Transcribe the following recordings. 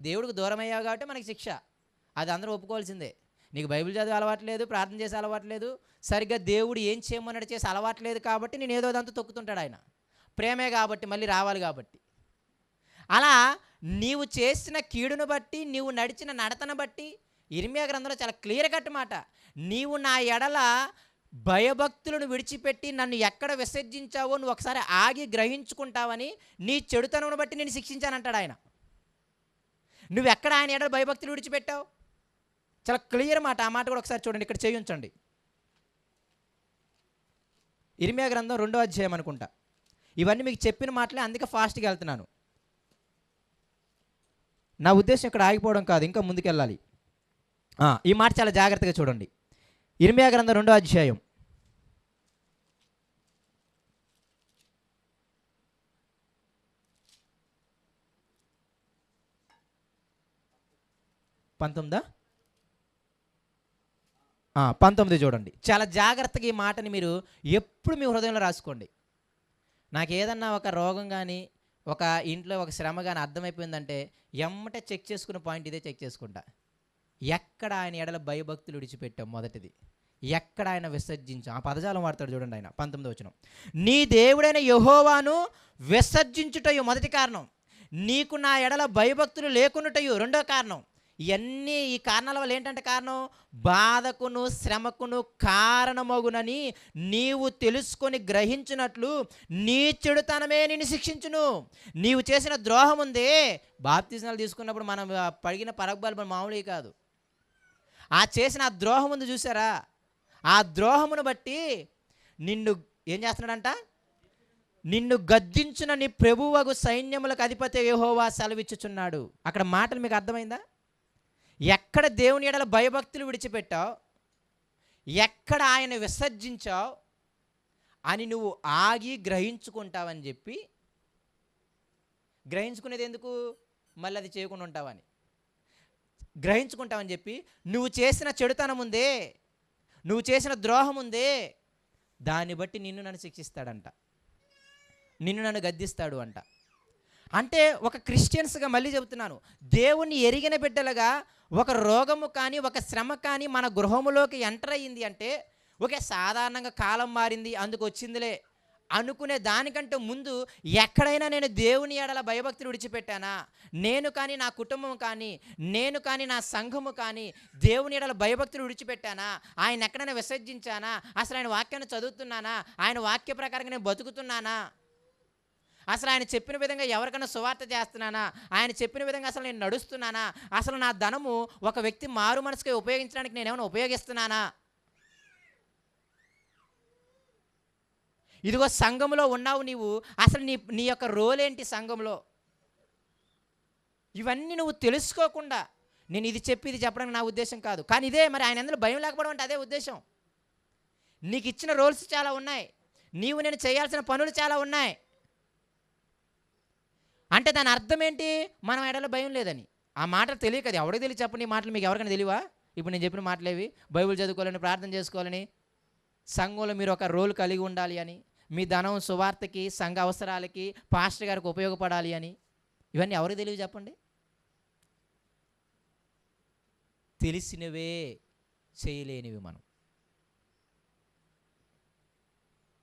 దేవుడికి దూరం అయ్యావు కాబట్టి మనకి శిక్ష. అది అందరూ ఒప్పుకోవాల్సిందే. నీకు బైబిల్ చదివే అలవాట్లేదు, ప్రార్థన చేసే అలవాట్లేదు, సరిగ్గా దేవుడు ఏం చేయమన్నాడు చేసే అలవాట్లేదు కాబట్టి నేను ఏదో దాంతో తొక్కుతుంటాడు ఆయన. ప్రేమే కాబట్టి, మళ్ళీ రావాలి కాబట్టి. అలా నీవు చేసిన కీడును బట్టి, నీవు నడిచిన నడతను బట్టి ఇర్మియా గ్రంథంలో చాలా క్లియర్ కట్ మాట. నీవు నా ఎడల భయభక్తులను విడిచిపెట్టి నన్ను ఎక్కడ విసర్జించావో నువ్వు ఒకసారి ఆగి గ్రహించుకుంటావని నీ చెడుతనమును బట్టి నేను శిక్షించానంటాడు ఆయన. నువ్వు ఎక్కడ ఆయన ఎడల భయభక్తులు విడిచిపెట్టావు? చాలా క్లియర్ మాట. ఆ మాట కూడా ఒకసారి చూడండి, ఇక్కడ చేయించండి. ఇర్మియా గ్రంథం 2వ అధ్యాయం అనుకుంటా. ఇవన్నీ మీకు చెప్పిన మాటలే, అందుకే ఫాస్ట్గా వెళ్తున్నాను. నా ఉద్దేశం ఇక్కడ ఆగిపోవడం కాదు, ఇంకా ముందుకెళ్ళాలి. ఈ మాట చాలా జాగ్రత్తగా చూడండి. ఇర్మియా గ్రంథం 2వ అధ్యాయం 19 చూడండి. చాలా జాగ్రత్తగా ఈ మాటని మీరు ఎప్పుడు మీ హృదయంలో రాసుకోండి. నాకు ఏదన్నా ఒక రోగం కానీ, ఒక ఇంట్లో ఒక శ్రమ కానీ అర్థమైపోయిందంటే ఎమ్మటే చెక్ చేసుకున్న పాయింట్ ఇదే చెక్ చేసుకుంటా. ఎక్కడ ఆయన ఎడల భయభక్తులు విడిచిపెట్టాం? మొదటిది. ఎక్కడ ఆయన విసర్జించాం? ఆ పదజాలం వాడతాడు చూడండి ఆయన. 19వ వచనం, నీ దేవుడైన యెహోవాను విసర్జించుటయు మొదటి కారణం, నీకు నా ఎడల భయభక్తులు లేకున్నటయు రెండో కారణం. ఇవన్నీ ఈ కారణాల వల్ల ఏంటంటే కారణం, బాధకును శ్రమకును కారణమగునని నీవు తెలుసుకొని గ్రహించినట్లు నీ చెడుతనమే నిన్ను శిక్షించును. నీవు చేసిన ద్రోహం ఉందే, బాప్తిజనాలు తీసుకున్నప్పుడు మనం పడిగిన పరగబాలు మామూలు కాదు. ఆ చేసిన ఆ ద్రోహం ఉంది చూసారా, ఆ ద్రోహమును బట్టి నిన్ను ఏం చేస్తున్నాడంట? నిన్ను గద్దించిన నీ ప్రభువగు సైన్యములకు అధిపతి యెహోవా సెలవిచ్చుచున్నాడు. అక్కడ మాటలు మీకు అర్థమైందా? ఎక్కడ దేవుని ఎడల భయభక్తులు విడిచిపెట్టావు, ఎక్కడ ఆయన విసర్జించావు అని నువ్వు ఆగి గ్రహించుకుంటావని చెప్పి. గ్రహించుకునేది ఎందుకు? మళ్ళీ అది చేయకుండా ఉంటావని గ్రహించుకుంటావని చెప్పి. నువ్వు చేసిన చెడుతనం ఉందే, నువ్వు చేసిన ద్రోహం ఉందే, దాన్ని బట్టి నిన్ను నన్ను శిక్షిస్తాడంట, నిన్ను నన్ను గద్దిస్తాడు అంట. అంటే ఒక క్రిస్టియన్స్గా మళ్ళీ చెబుతున్నాను, దేవుణ్ణి ఎరిగిన బిడ్డలుగా ఒక రోగము కానీ ఒక శ్రమ కానీ మన గృహములోకి ఎంటర్ అయ్యింది అంటే, ఓకే సాధారణంగా కాలం మారింది అందుకు వచ్చిందిలే అనుకునే దానికంటే ముందు ఎక్కడైనా నేను దేవుని ఎడల భయభక్తులు విడిచిపెట్టానా, నేను కానీ నా కుటుంబం కానీ, నేను కానీ నా సంఘము కానీ దేవుని ఎడల భయభక్తులు విడిచిపెట్టానా, ఆయన ఎక్కడైనా విసర్జించానా, అసలు ఆయన వాక్యాన్ని చదువుతున్నానా, ఆయన వాక్య ప్రకారంగా నేను బతుకుతున్నానా, అసలు ఆయన చెప్పిన విధంగా ఎవరికైనా సువార్త చేస్తున్నానా, ఆయన చెప్పిన విధంగా అసలు నేను నడుస్తున్నానా, అసలు నా ధనము ఒక వ్యక్తి మారు మనసుకి ఉపయోగించడానికి నేనేమైనా ఉపయోగిస్తున్నానా, ఇదిగో సంఘంలో ఉన్నావు నీవు, అసలు నీ యొక్క రోల్ ఏంటి సంఘంలో, ఇవన్నీ నువ్వు తెలుసుకోకుండా నేను ఇది చెప్పి ఇది చెప్పడానికి నా ఉద్దేశం కాదు. కానీ ఇదే మరి ఆయన అందులో భయం లేకపోవడం అంటే అదే ఉద్దేశం. నీకు ఇచ్చిన రోల్స్ చాలా ఉన్నాయి, నీవు నేను చేయాల్సిన పనులు చాలా ఉన్నాయి. అంటే దాని అర్థం ఏంటి? మనం ఎడల భయం లేదని. ఆ మాటలు తెలియదు కదా, ఎవరికి తెలియ చెప్పండి. ఈ మాటలు మీకు ఎవరికైనా తెలియవా? ఇప్పుడు నేను చెప్పిన మాటలేవి, బైబిల్ చదువుకోవాలని, ప్రార్థన చేసుకోవాలని, సంఘంలో మీరు ఒక రోల్ కలిగి ఉండాలి అని, మీ ధనం సువార్తకి సంఘ అవసరాలకి పాస్టర్ గారికి ఉపయోగపడాలి అని, ఇవన్నీ ఎవరికి తెలియదు చెప్పండి? తెలిసినవే చేయలేనివి మనం.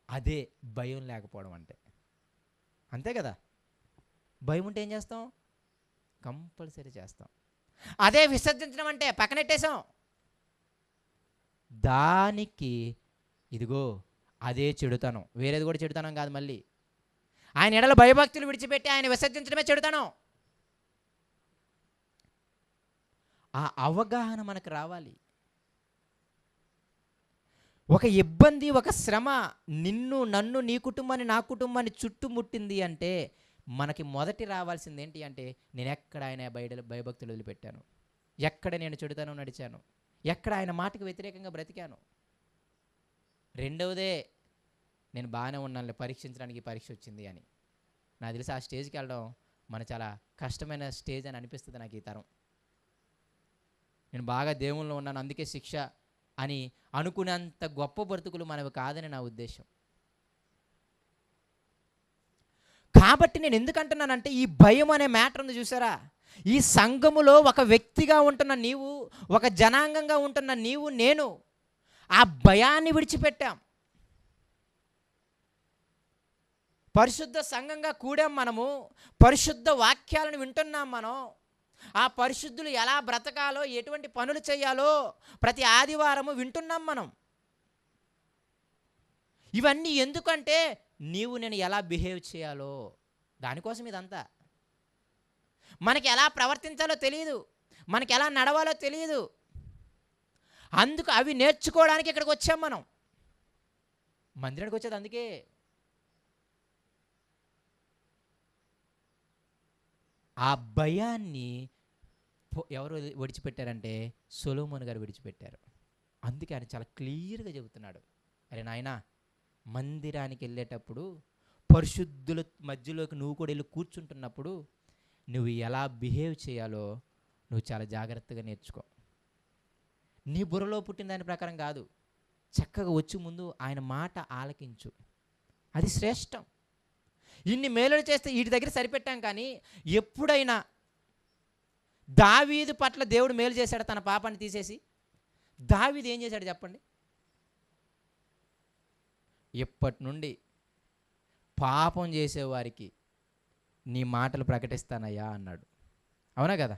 అదే భయం లేకపోవడం అంటే. అంతే కదా, భయం ఉంటే ఏం చేస్తాం? కంపల్సరీ చేస్తాం. అదే విసర్జించడం అంటే పక్కనెట్టేసాం. దానికి ఇదిగో అదే చెడుతనం, వేరేది కూడా చెడుతనం కాదు. మళ్ళీ ఆయన ఎడల భయభక్తులు విడిచిపెట్టి ఆయన విసర్జించడమే చెడుతనం. ఆ అవగాహన మనకు రావాలి. ఒక ఇబ్బంది, ఒక శ్రమ నిన్ను, నన్ను, నీ కుటుంబాన్ని, నా కుటుంబాన్ని చుట్టుముట్టింది అంటే మనకి మొదటి రావాల్సింది ఏంటి అంటే, నేను ఎక్కడ ఆయన భయభక్తులు వదిలిపెట్టాను, ఎక్కడ నేను చెడుతనం నడిచాను, ఎక్కడ ఆయన మాటకు వ్యతిరేకంగా బ్రతికాను. రెండవదే, నేను బాగానే ఉన్నాను, పరీక్షించడానికి పరీక్ష వచ్చింది అని. నాకు తెలిసి ఆ స్టేజ్కి వెళ్ళడం మన చాలా కష్టమైన స్టేజ్ అని అనిపిస్తుంది నాకు ఈ తరం. నేను బాగా దేవుల్లో ఉన్నాను అందుకే శిక్ష అని అనుకునేంత గొప్ప బ్రతుకులు మనవి కాదని నా ఉద్దేశం. కాబట్టి నేను ఎందుకంటున్నానంటే, ఈ భయం అనే మ్యాటర్ ఉంది చూసారా, ఈ సంఘములో ఒక వ్యక్తిగా ఉంటున్న నీవు, ఒక జనాంగంగా ఉంటున్న నీవు, నేను ఆ భయాన్ని విడిచిపెట్టాం. పరిశుద్ధ సంఘంగా కూడాం మనము, పరిశుద్ధ వాక్యాలను వింటున్నాం మనం. ఆ పరిశుద్ధులు ఎలా బ్రతకాలో, ఎటువంటి పనులు చేయాలో ప్రతి ఆదివారము వింటున్నాం మనం. ఇవన్నీ ఎందుకంటే నీవు నేను ఎలా బిహేవ్ చేయాలో దానికోసం ఇదంతా. మనకి ఎలా ప్రవర్తించాలో తెలియదు, మనకి ఎలా నడవాలో తెలియదు. అందుకు అవి నేర్చుకోవడానికి ఇక్కడికి వచ్చాం మనం. మందిరానికి వచ్చేది అందుకే. ఆ భయాన్ని ఎవరు విడిచిపెట్టారంటే సొలొమోను గారు విడిచిపెట్టారు. అందుకే ఆయన చాలా క్లియర్గా చెబుతున్నాడు, అరే నాయనా, మందిరానికి వెళ్ళేటప్పుడు పరిశుద్ధుల మధ్యలోకి నువ్వు కూడా వెళ్ళి కూర్చుంటున్నప్పుడు నువ్వు ఎలా బిహేవ్ చేయాలో నువ్వు చాలా జాగ్రత్తగా నేర్చుకో. నీ బుర్రలో పుట్టిన దాని ప్రకారం కాదు, చక్కగా వచ్చి ముందు ఆయన మాట ఆలకించు. అది శ్రేష్టం. ఇన్ని మేలులు చేస్తే వీటి దగ్గర సరిపెట్టాం. కానీ ఎప్పుడైనా దావీదు పట్ల దేవుడు మేలు చేశాడు తన పాపాన్ని తీసేసి? దావీదు ఏం చేశాడు చెప్పండి? ఎప్పటి నుండి పాపం చేసేవారికి నీ మాటలు ప్రకటిస్తానయ్యా అన్నాడు. అవునా కదా?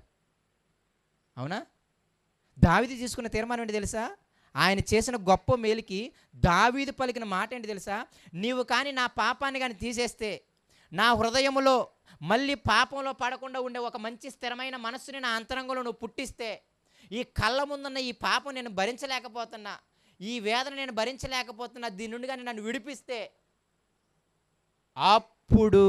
అవునా? దావీదు తీసుకున్న తీర్మానం ఏంటి తెలుసా? ఆయన చేసిన గొప్ప మేలుకి దావీదు పలికిన మాట ఏంటి తెలుసా? నీవు కానీ నా పాపాన్ని కానీ తీసేస్తే, నా హృదయములో మళ్ళీ పాపంలో పడకుండా ఉండే ఒక మంచి స్థిరమైన మనస్సుని నా అంతరంగంలో నువ్వు పుట్టిస్తే, ఈ కళ్ళ ముందున్న ఈ పాపం నేను భరించలేకపోతున్నా, ఈ వేదన నేను భరించలేకపోతున్నా, దీని నుండి కానీ నన్ను విడిపిస్తే, అప్పుడు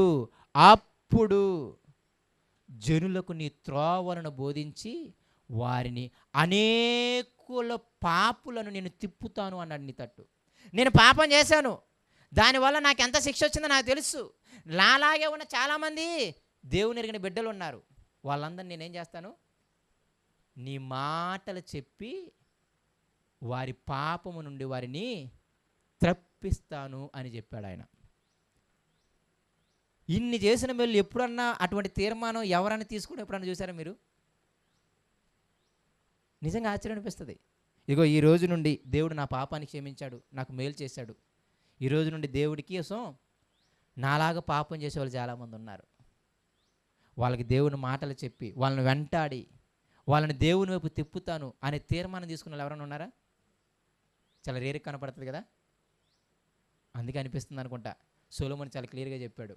జనులకు నీ త్రోవలను బోధించి వారిని అనేకుల పాపులను నేను తిప్పుతాను అన్నాడు నీ తట్టు. నేను పాపం చేశాను, దానివల్ల నాకు ఎంత శిక్ష వచ్చిందో నాకు తెలుసు. నాలాగే ఉన్న చాలామంది దేవుని ఎరిగిన బిడ్డలు ఉన్నారు. వాళ్ళందరినీ నేనేం చేస్తాను? నీ మాటలు చెప్పి వారి పాపము నుండి వారిని త్రప్పిస్తాను అని చెప్పాడు ఆయన. ఇన్ని చేసిన మేలు ఎప్పుడన్నా అటువంటి తీర్మానం ఎవరైనా తీసుకుని ఎప్పుడన్నా చూసారా మీరు? నిజంగా ఆశ్చర్యం అనిపిస్తుంది. ఇగో ఈ రోజు నుండి దేవుడు నా పాపాన్ని క్షమించాడు, నాకు మేలు చేశాడు. ఈ రోజు నుండి దేవుడికి కోసం నాలాగా పాపం చేసేవాళ్ళు చాలామంది ఉన్నారు. వాళ్ళకి దేవుని మాటలు చెప్పి వాళ్ళని వెంటాడి వాళ్ళని దేవుని వైపు తిప్పుతాను అనే తీర్మానం తీసుకున్న వాళ్ళు ఎవరైనా ఉన్నారా? చాలా రేరుగా కనపడుతుంది కదా. అందుకే అనిపిస్తుంది అనుకుంటా సొలొమోను చాలా క్లియర్గా చెప్పాడు,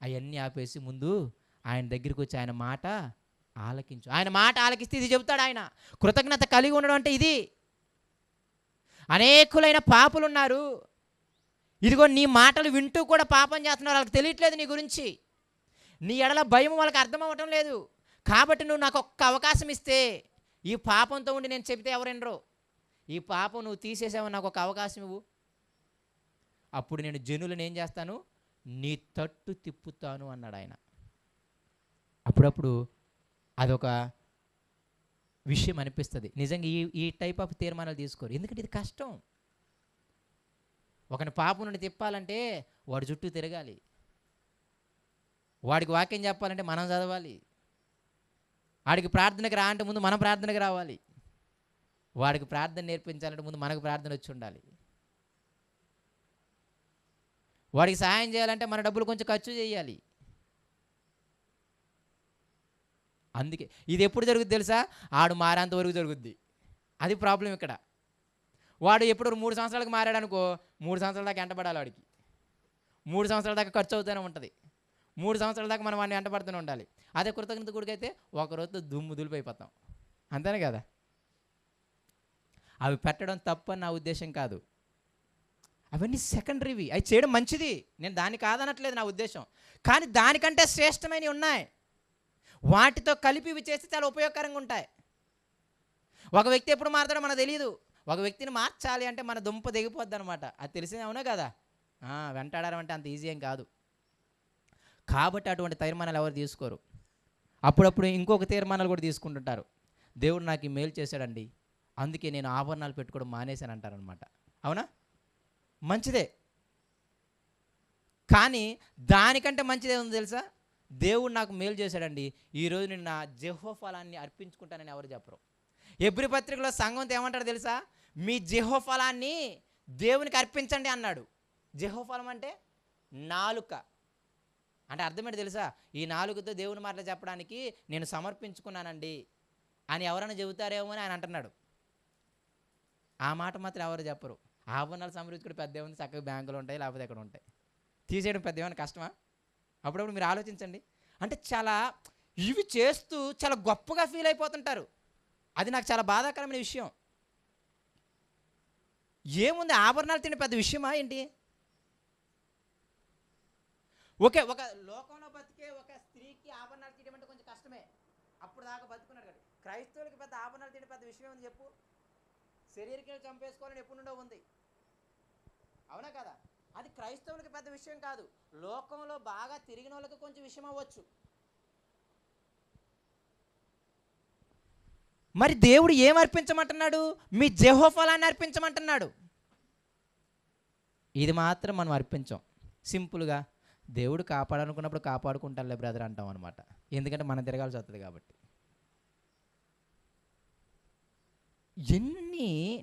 అవన్నీ ఆపేసి ముందు ఆయన దగ్గరికి వచ్చి ఆయన మాట ఆలకించు. ఆయన మాట ఆలకిస్తే ఇది చెబుతాడు ఆయన. కృతజ్ఞత కలిగి ఉండడం అంటే ఇది. అనేకులైన పాపులు ఉన్నారు, ఇదిగో నీ మాటలు వింటూ కూడా పాపం చేస్తున్నారు. వాళ్ళకి తెలియట్లేదు నీ గురించి, నీ ఎడల భయం వాళ్ళకి అర్థం అవ్వటం లేదు. కాబట్టి నువ్వు నాకు ఒక్క అవకాశం ఇస్తే, ఈ పాపంతో ఉండి నేను చెబితే ఎవరెనరో, ఈ పాపం నువ్వు తీసేసావు, నాకు ఒక అవకాశం ఇవ్వు, అప్పుడు నేను జనులను ఏం చేస్తాను? నీ తట్టు తిప్పుతాను అన్నాడు ఆయన. అప్పుడప్పుడు అదొక విషయం అనిపిస్తుంది. నిజంగా ఈ టైప్ ఆఫ్ తీర్మానాలు తీసుకోరు, ఎందుకంటే ఇది కష్టం. ఒకని పాపం నుండి తిప్పాలంటే వాడి చుట్టూ తిరగాలి, వాడికి వాక్యం చెప్పాలంటే మనం చదవాలి, వాడికి ప్రార్థనకి రా అంటే ముందు మనం ప్రార్థనకి రావాలి, వాడికి ప్రార్థన నేర్పించాలంటే ముందు మనకు ప్రార్థన వచ్చి ఉండాలి, వాడికి సహాయం చేయాలంటే మన డబ్బులు కొంచెం ఖర్చు చేయాలి. అందుకే ఇది ఎప్పుడు జరుగుద్ది తెలుసా? ఆడు మారేంత వరకు జరుగుద్ది. అది ప్రాబ్లం ఇక్కడ. వాడు ఎప్పుడు 3 సంవత్సరాలకు మారాడు అనుకో, 3 సంవత్సరాల దాకా ఎంటపడాలి వాడికి. 3 సంవత్సరాల దాకా ఖర్చు అవుతూనే ఉంటుంది. 3 సంవత్సరాల దాకా మనం వాడిని ఎంటపడుతూనే ఉండాలి. అదే కృతజ్ఞత గుడికైతే ఒక రోజుతో దుమ్ము దులిపైపోతాం. అంతేనే కదా? అవి పెట్టడం తప్పని నా ఉద్దేశం కాదు, అవన్నీ సెకండరీవి. అవి చేయడం మంచిది, నేను దాన్ని కాదనట్లేదు నా ఉద్దేశం. కానీ దానికంటే శ్రేష్టమైనవి ఉన్నాయి, వాటితో కలిపి ఇవి చేస్తే చాలా ఉపయోగకరంగా ఉంటాయి. ఒక వ్యక్తి ఎప్పుడు మారుతాడో మనకు తెలియదు. ఒక వ్యక్తిని మార్చాలి అంటే మన దుంప దిగిపోద్ది అనమాట. అది తెలిసింది, అవునా కదా? వెంటాడారం అంటే అంత ఈజీ ఏం కాదు. కాబట్టి అటువంటి తీర్మానాలు ఎవరు తీసుకోరు. అప్పుడప్పుడు ఇంకొక తీర్మానాలు కూడా తీసుకుంటుంటారు. దేవుడు నాకు ఈ మేలు చేశాడండి, అందుకే నేను ఆభరణాలు పెట్టుకోవడం మానేశాను అంటారనమాట. అవునా? మంచిదే, కానీ దానికంటే మంచిదే ఉంది తెలుసా? దేవుడు నాకు మేలు చేశాడండి, ఈరోజు నేను నా జెహోవా ఫలాన్ని అర్పించుకుంటానని ఎవరు చెప్పరు. హెబ్రీ పత్రికలో సంఘంతో ఏమంటాడు తెలుసా? మీ జెహోవా ఫలాన్ని దేవునికి అర్పించండి అన్నాడు. జెహోవా ఫలం అంటే నాలుక. అంటే అర్థమేంటి తెలుసా? ఈ నాలుకతో దేవుని మాటలు చెప్పడానికి నేను సమర్పించుకున్నానండి అని ఎవరైనా చెబుతారేమో అని ఆయన అంటున్నాడు. ఆ మాట మాత్రం ఎవరు చెప్పరు. ఆభరణాలు సమృద్ధి పెద్ద ఏముంది, చక్కగా బ్యాంకులు ఉంటాయి, లేకపోతే ఎక్కడ ఉంటాయి. తీసేయడం పెద్ద ఏమైనా కష్టమా? అప్పుడప్పుడు మీరు ఆలోచించండి. అంటే చాలా ఇవి చేస్తూ చాలా గొప్పగా ఫీల్ అయిపోతుంటారు. అది నాకు చాలా బాధాకరమైన విషయం. ఏముంది, ఆభరణాలు తినే పెద్ద విషయమా ఏంటి? ఓకే, ఒక లోకంలో బతికే ఒక స్త్రీకి ఆభరణాలు తీయడం అంటే కొంచెం కష్టమే. అప్పుడు దాకా బతుకున్నాడు కదా. క్రైస్తవులకి పెద్ద ఆభరణాలు తీయడం పెద్ద విషయం ఉంది చెప్పు? శరీరకి చంపేసుకోవాలని ఎప్పుడు నుండో ఉంది, అవునా కదా? అది క్రైస్తవులకి పెద్ద విషయం కాదు. లోకంలో బాగా తిరిగిన వాళ్ళకి కొంచెం విషయం అవ్వచ్చు. మరి దేవుడు ఏం అర్పించమంటున్నాడు? మీ జెహోవా ఫలాన్ని అర్పించమంటున్నాడు. ఇది మాత్రం మనం అర్పించాం. సింపుల్గా దేవుడు కాపాడాలనుకున్నప్పుడు కాపాడుకుంటానులే బ్రదర్ అంటాం అనమాట. ఎందుకంటే మనం తిరగాల్సి వస్తుంది కాబట్టి.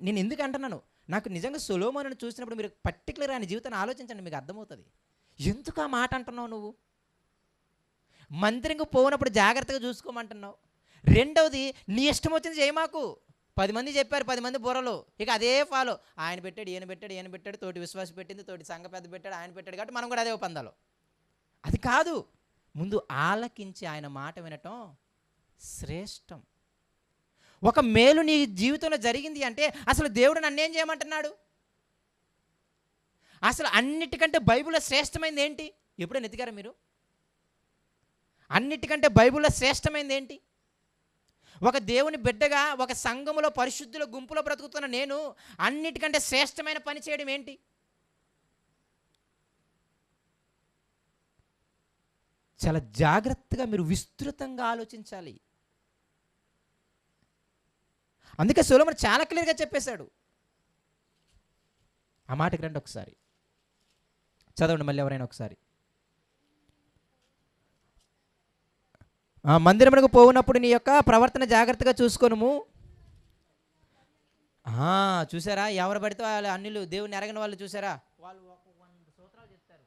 నేను ఎందుకు అంటున్నాను, నాకు నిజంగా సొలొమోనుని చూసినప్పుడు మీరు పర్టికులర్ ఆయన జీవితాన్ని ఆలోచించండి, మీకు అర్థమవుతుంది. ఎందుకు ఆ మాట అంటున్నావు నువ్వు? మందిరంగా పోయినప్పుడు జాగ్రత్తగా చూసుకోమంటున్నావు. రెండవది, నీ ఇష్టం వచ్చింది చేయి మాకు. 10 మంది చెప్పారు, 10 మంది బుర్రలు, ఇక అదే ఫాలో. ఆయన పెట్టాడు, ఈయన పెట్టాడు, తోటి విశ్వాసం పెట్టింది, తోటి సంఘ పెద్ద పెట్టాడు, ఆయన పెట్టాడు, కాబట్టి మనం కూడా అదే పందాలు. అది కాదు. ముందు ఆలకించి ఆయన మాట వినటం శ్రేష్టం. ఒక మేలు నీ జీవితంలో జరిగింది అంటే అసలు దేవుడు నన్నేం చేయమంటున్నాడు? అసలు అన్నిటికంటే బైబిల్లో శ్రేష్టమైంది ఏంటి? ఎప్పుడైనా ఎతికారా మీరు? అన్నిటికంటే బైబిల్లో శ్రేష్టమైంది ఏంటి? ఒక దేవుని బిడ్డగా ఒక సంఘములో పరిశుద్ధుల గుంపులో బ్రతుకుతున్న నేను అన్నిటికంటే శ్రేష్టమైన పని చేయడం ఏంటి? చాలా జాగ్రత్తగా మీరు విస్తృతంగా ఆలోచించాలి. అందుకే సొలొమోను చాలా క్లియర్గా చెప్పేశాడు. ఆ మాటకి రండి ఒకసారి, చదవండి మళ్ళీ ఎవరైనా ఒకసారి. మందిరమునకు పోవునప్పుడు నీ యొక్క ప్రవర్తన జాగ్రత్తగా చూసుకోనుము. చూసారా, ఎవరు పడితే వాళ్ళు అన్యులు, దేవుని ఎరగని వాళ్ళు చూసారా, వాళ్ళు ఒక 100 సూత్రాలు చెప్తారు.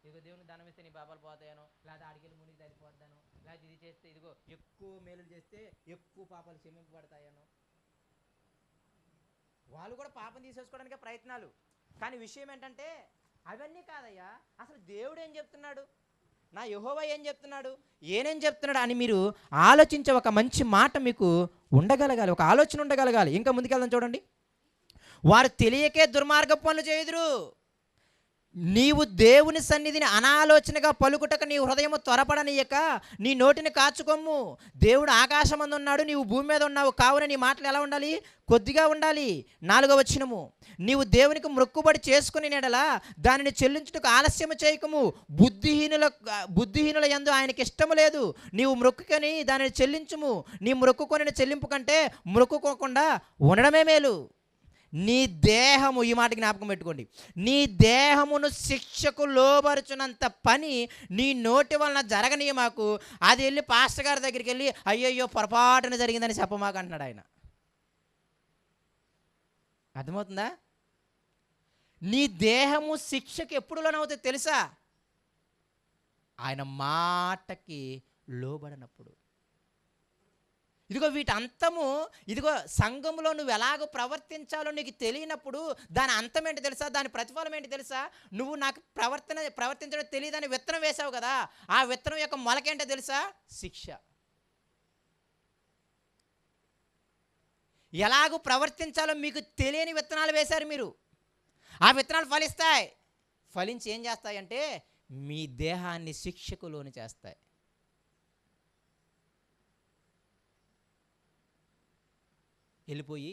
ఇదిగో దేవుని ధనం ఇస్తే నీ పాపాలు పోతాయనో, లేదా అడిగిన మునికి సరిపోతాను, లేదా ఇది చేస్తే ఇదిగో ఎక్కువ మేలు చేస్తే ఎక్కువ పాపాలు క్షమింపబడతాయనో. వాళ్ళు కూడా పాపం తీసేసుకోవడానికే ప్రయత్నాలు. కానీ విషయం ఏంటంటే అవన్నీ కాదయ్యా, అసలు దేవుడు ఏం చెప్తున్నాడు, నా యెహోవా ఏం చెప్తున్నాడు, ఏనేం చెప్తున్నాడు అని మీరు ఆలోచించే ఒక మంచి మాట మీకు ఉండగలగాలి, ఒక ఆలోచన ఉండగలగాలి. ఇంకా ముందుకెళ్దాం చూడండి. వారు తెలియకే దుర్మార్గ పనులు చేయుదురు. నీవు దేవుని సన్నిధిని అనాలోచనగా పలుకుటక నీ హృదయము త్వరపడనీయక నీ నోటిని కాచుకొమ్ము. దేవుడు ఆకాశమందు ఉన్నాడు, నీవు భూమి మీద ఉన్నావు, కావున నీ మాటలు ఎలా ఉండాలి? కొద్దిగా ఉండాలి. 4వ వచనము, నీవు దేవునికి మొక్కుబడి చేసుకుని నెడలా దానిని చెల్లించుటకు ఆలస్యము చేయకము. బుద్ధిహీనుల యందు ఆయనకి ఇష్టము లేదు. నీవు మొక్కుకొని దానిని చెల్లించుము. నీ మొక్కుకొని చెల్లింపు కంటే మొక్కుకోకుండా ఉండడమే మేలు. నీ దేహము, ఈ మాట జ్ఞాపకం పెట్టుకోండి, నీ దేహమును శిక్షకు లోబరుచున్నంత పని నీ నోటి వలన జరగనీయ మాకు. అది వెళ్ళి పాస్టర్ గారి దగ్గరికి వెళ్ళి అయ్యయ్యో పొరపాటున జరిగిందని చెప్పమాకు అంటున్నాడు ఆయన. అర్థమవుతుందా? నీ దేహము శిక్షకు ఎప్పుడు లోనవుతుంది తెలుసా? ఆయన మాటకి లోబడినప్పుడు. ఇదిగో వీటి అంతము, ఇదిగో సంఘంలో నువ్వు ఎలాగో ప్రవర్తించాలో నీకు తెలియనప్పుడు దాని అంతం ఏంటి తెలుసా? దాని ప్రతిఫలం ఏంటి తెలుసా? నువ్వు నాకు ప్రవర్తించడం తెలియదని విత్తనం వేసావు కదా, ఆ విత్తనం యొక్క మొలకేంటో తెలుసా? శిక్ష. ఎలాగో ప్రవర్తించాలో మీకు తెలియని విత్తనాలు వేశారు మీరు. ఆ విత్తనాలు ఫలిస్తాయి. ఫలించి ఏం చేస్తాయంటే మీ దేహాన్ని శిక్షకు లోను చేస్తాయి. వెళ్ళిపోయి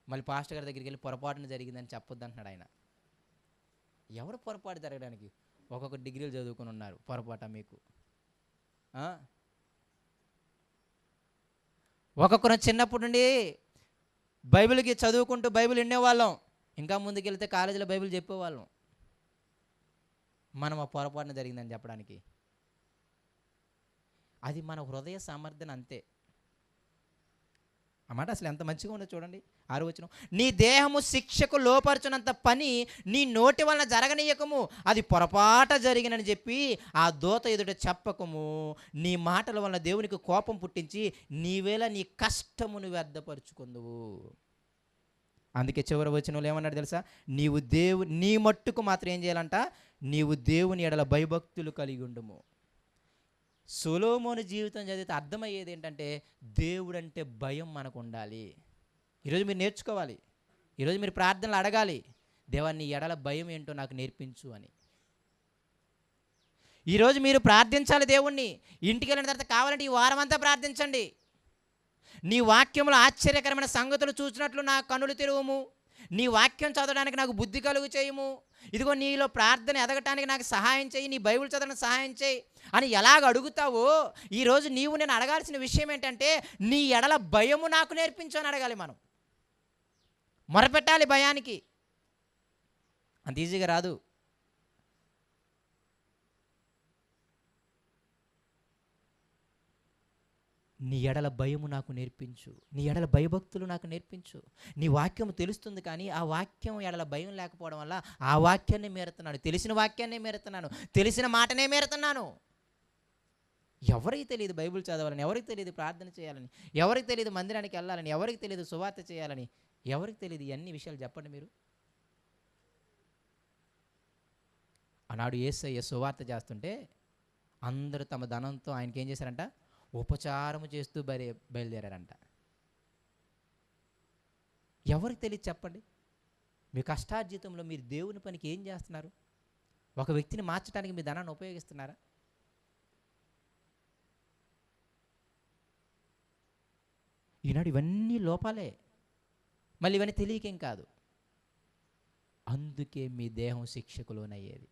మళ్ళీ పాస్టర్ గారి దగ్గరికి వెళ్ళి పొరపాటున జరిగిందని చెప్పొద్దు అంటున్నాడు ఆయన. ఎవరు పొరపాటు జరగడానికి? ఒక్కొక్క డిగ్రీలు చదువుకుని ఉన్నారు, పొరపాట మీకు? ఒక్కొక్కరు చిన్నప్పటి నుండి బైబిల్కి చదువుకుంటూ బైబిల్ వినేవాళ్ళం, ఇంకా ముందుకెళ్తే కాలేజీలో బైబిల్ చెప్పేవాళ్ళం. మనం ఆ పొరపాటున జరిగిందని చెప్పడానికి అది మన హృదయ సమర్థన అంతే. ఆ మాట అసలు ఎంత మంచిగా ఉందో చూడండి. 6వ వచనం, నీ దేహము శిక్షకు లోపరచునంత పని నీ నోటి వలన జరగనీయకము, అది పొరపాట జరిగినని చెప్పి ఆ దూత ఎదుట చెప్పకము. నీ మాటల వలన దేవునికి కోపం పుట్టించి నీవేళ నీ కష్టమును వ్యర్థపరుచుకుందువు. అందుకే చివరి వచనంలో ఏమన్నాడు తెలుసా? నీ మట్టుకు మాత్రం ఏం చేయాలంట? నీవు దేవుని ఎడల భయభక్తులు కలిగి ఉండుము. సొలొమోను జీవితం చదివితే అర్థమయ్యేది ఏంటంటే దేవుడంటే భయం మనకు ఉండాలి. ఈరోజు మీరు నేర్చుకోవాలి. ఈరోజు మీరు ప్రార్థనలు అడగాలి, దేవా నీ ఎడల భయం ఏంటో నాకు నేర్పించు అని. ఈరోజు మీరు ప్రార్థించాలి దేవుణ్ణి. ఇంటికి వెళ్ళిన తర్వాత కావాలంటే ఈ వారం అంతా ప్రార్థించండి. నీ వాక్యంలో ఆశ్చర్యకరమైన సంగతులు చూసినట్లు నా కనులు తెరువుము. నీ వాక్యం చదవడానికి నాకు బుద్ధి కలుగు చేయము. ఇదిగో నీలో ప్రార్థన ఎదగటానికి నాకు సహాయం చేయి, నీ బైబిల్ చదవడానికి సహాయం చేయి అని ఎలాగ అడుగుతావో ఈరోజు నీవు నేను అడగాల్సిన విషయం ఏంటంటే నీ ఎడల భయము నాకు నేర్పించు అని అడగాలి. మనం మొరపెట్టాలి భయానికి. అంత ఈజీగా రాదు. నీ ఎడల భయము నాకు నేర్పించు, నీ ఎడల భయభక్తులు నాకు నేర్పించు. నీ వాక్యం తెలుస్తుంది, కానీ ఆ వాక్యం ఎడల భయం లేకపోవడం వల్ల ఆ వాక్యాన్ని మేరుతున్నాను, తెలిసిన వాక్యాన్నే మేరుతున్నాను, తెలిసిన మాటనే మేరుతున్నాను. ఎవరికి తెలియదు బైబిల్ చదవాలని, ఎవరికి తెలియదు ప్రార్థన చేయాలని, ఎవరికి తెలియదు మందిరానికి వెళ్ళాలని, ఎవరికి తెలియదు సువార్త చేయాలని, ఎవరికి తెలియదు ఇవన్నీ విషయాలు చెప్పండి మీరు. ఆనాడు యేసయ్య సువార్త చేస్తుంటే అందరూ తమ ధనంతో ఆయనకి ఏం చేశారంట? ఉపచారము చేస్తూ బయలుదేరారంట. ఎవరికి తెలియదు చెప్పండి? మీ కష్టార్జితంలో మీరు దేవుని పనికి ఏం చేస్తున్నారు? ఒక వ్యక్తిని మార్చడానికి మీ ధనాన్ని ఉపయోగిస్తున్నారా? ఈనాడు ఇవన్నీ లోపాలే, మళ్ళీ ఇవన్నీ తెలియకేం కాదు. అందుకే మీ దేహం శిక్షకు లోనయ్యేది.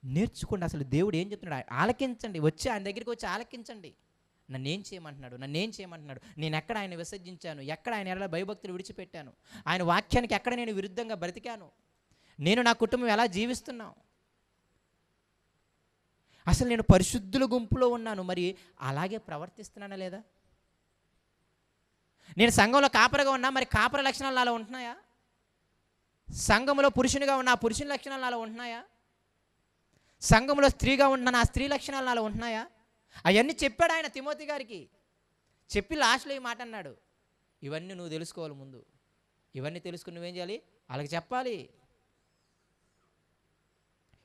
నేర్చుకోండి. అసలు దేవుడు ఏం చెప్తున్నాడు ఆలకించండి. వచ్చి ఆయన దగ్గరికి వచ్చి ఆలకించండి. నన్నేం చేయమంటున్నాడు, నన్నేం చేయమంటున్నాడు, నేను ఎక్కడ ఆయన విసర్జించాను, ఎక్కడ ఆయన ఎలా భయభక్తులు విడిచిపెట్టాను, ఆయన వాక్యానికి ఎక్కడ నేను విరుద్ధంగా బ్రతికాను, నేను నా కుటుంబం ఎలా జీవిస్తున్నాం, అసలు నేను పరిశుద్ధుల గుంపులో ఉన్నాను, మరి అలాగే ప్రవర్తిస్తున్నానా లేదా? నేను సంఘంలో కాపరిగా ఉన్నా, మరి కాపర లక్షణాలు నాలో ఉంటున్నాయా? సంఘంలో పురుషునిగా ఉన్న ఆ పురుషుని లక్షణాలు నాలో ఉంటున్నాయా? సంఘంలో స్త్రీగా ఉన్న ఆ స్త్రీ లక్షణాలు నాలో ఉంటున్నాయా? అవన్నీ చెప్పాడు ఆయన తిమోతి గారికి. చెప్పి లాస్ట్లో ఈ మాట అన్నాడు, ఇవన్నీ నువ్వు తెలుసుకోవాలి ముందు. ఇవన్నీ తెలుసుకుని నువ్వేం చేయాలి? వాళ్ళకి చెప్పాలి.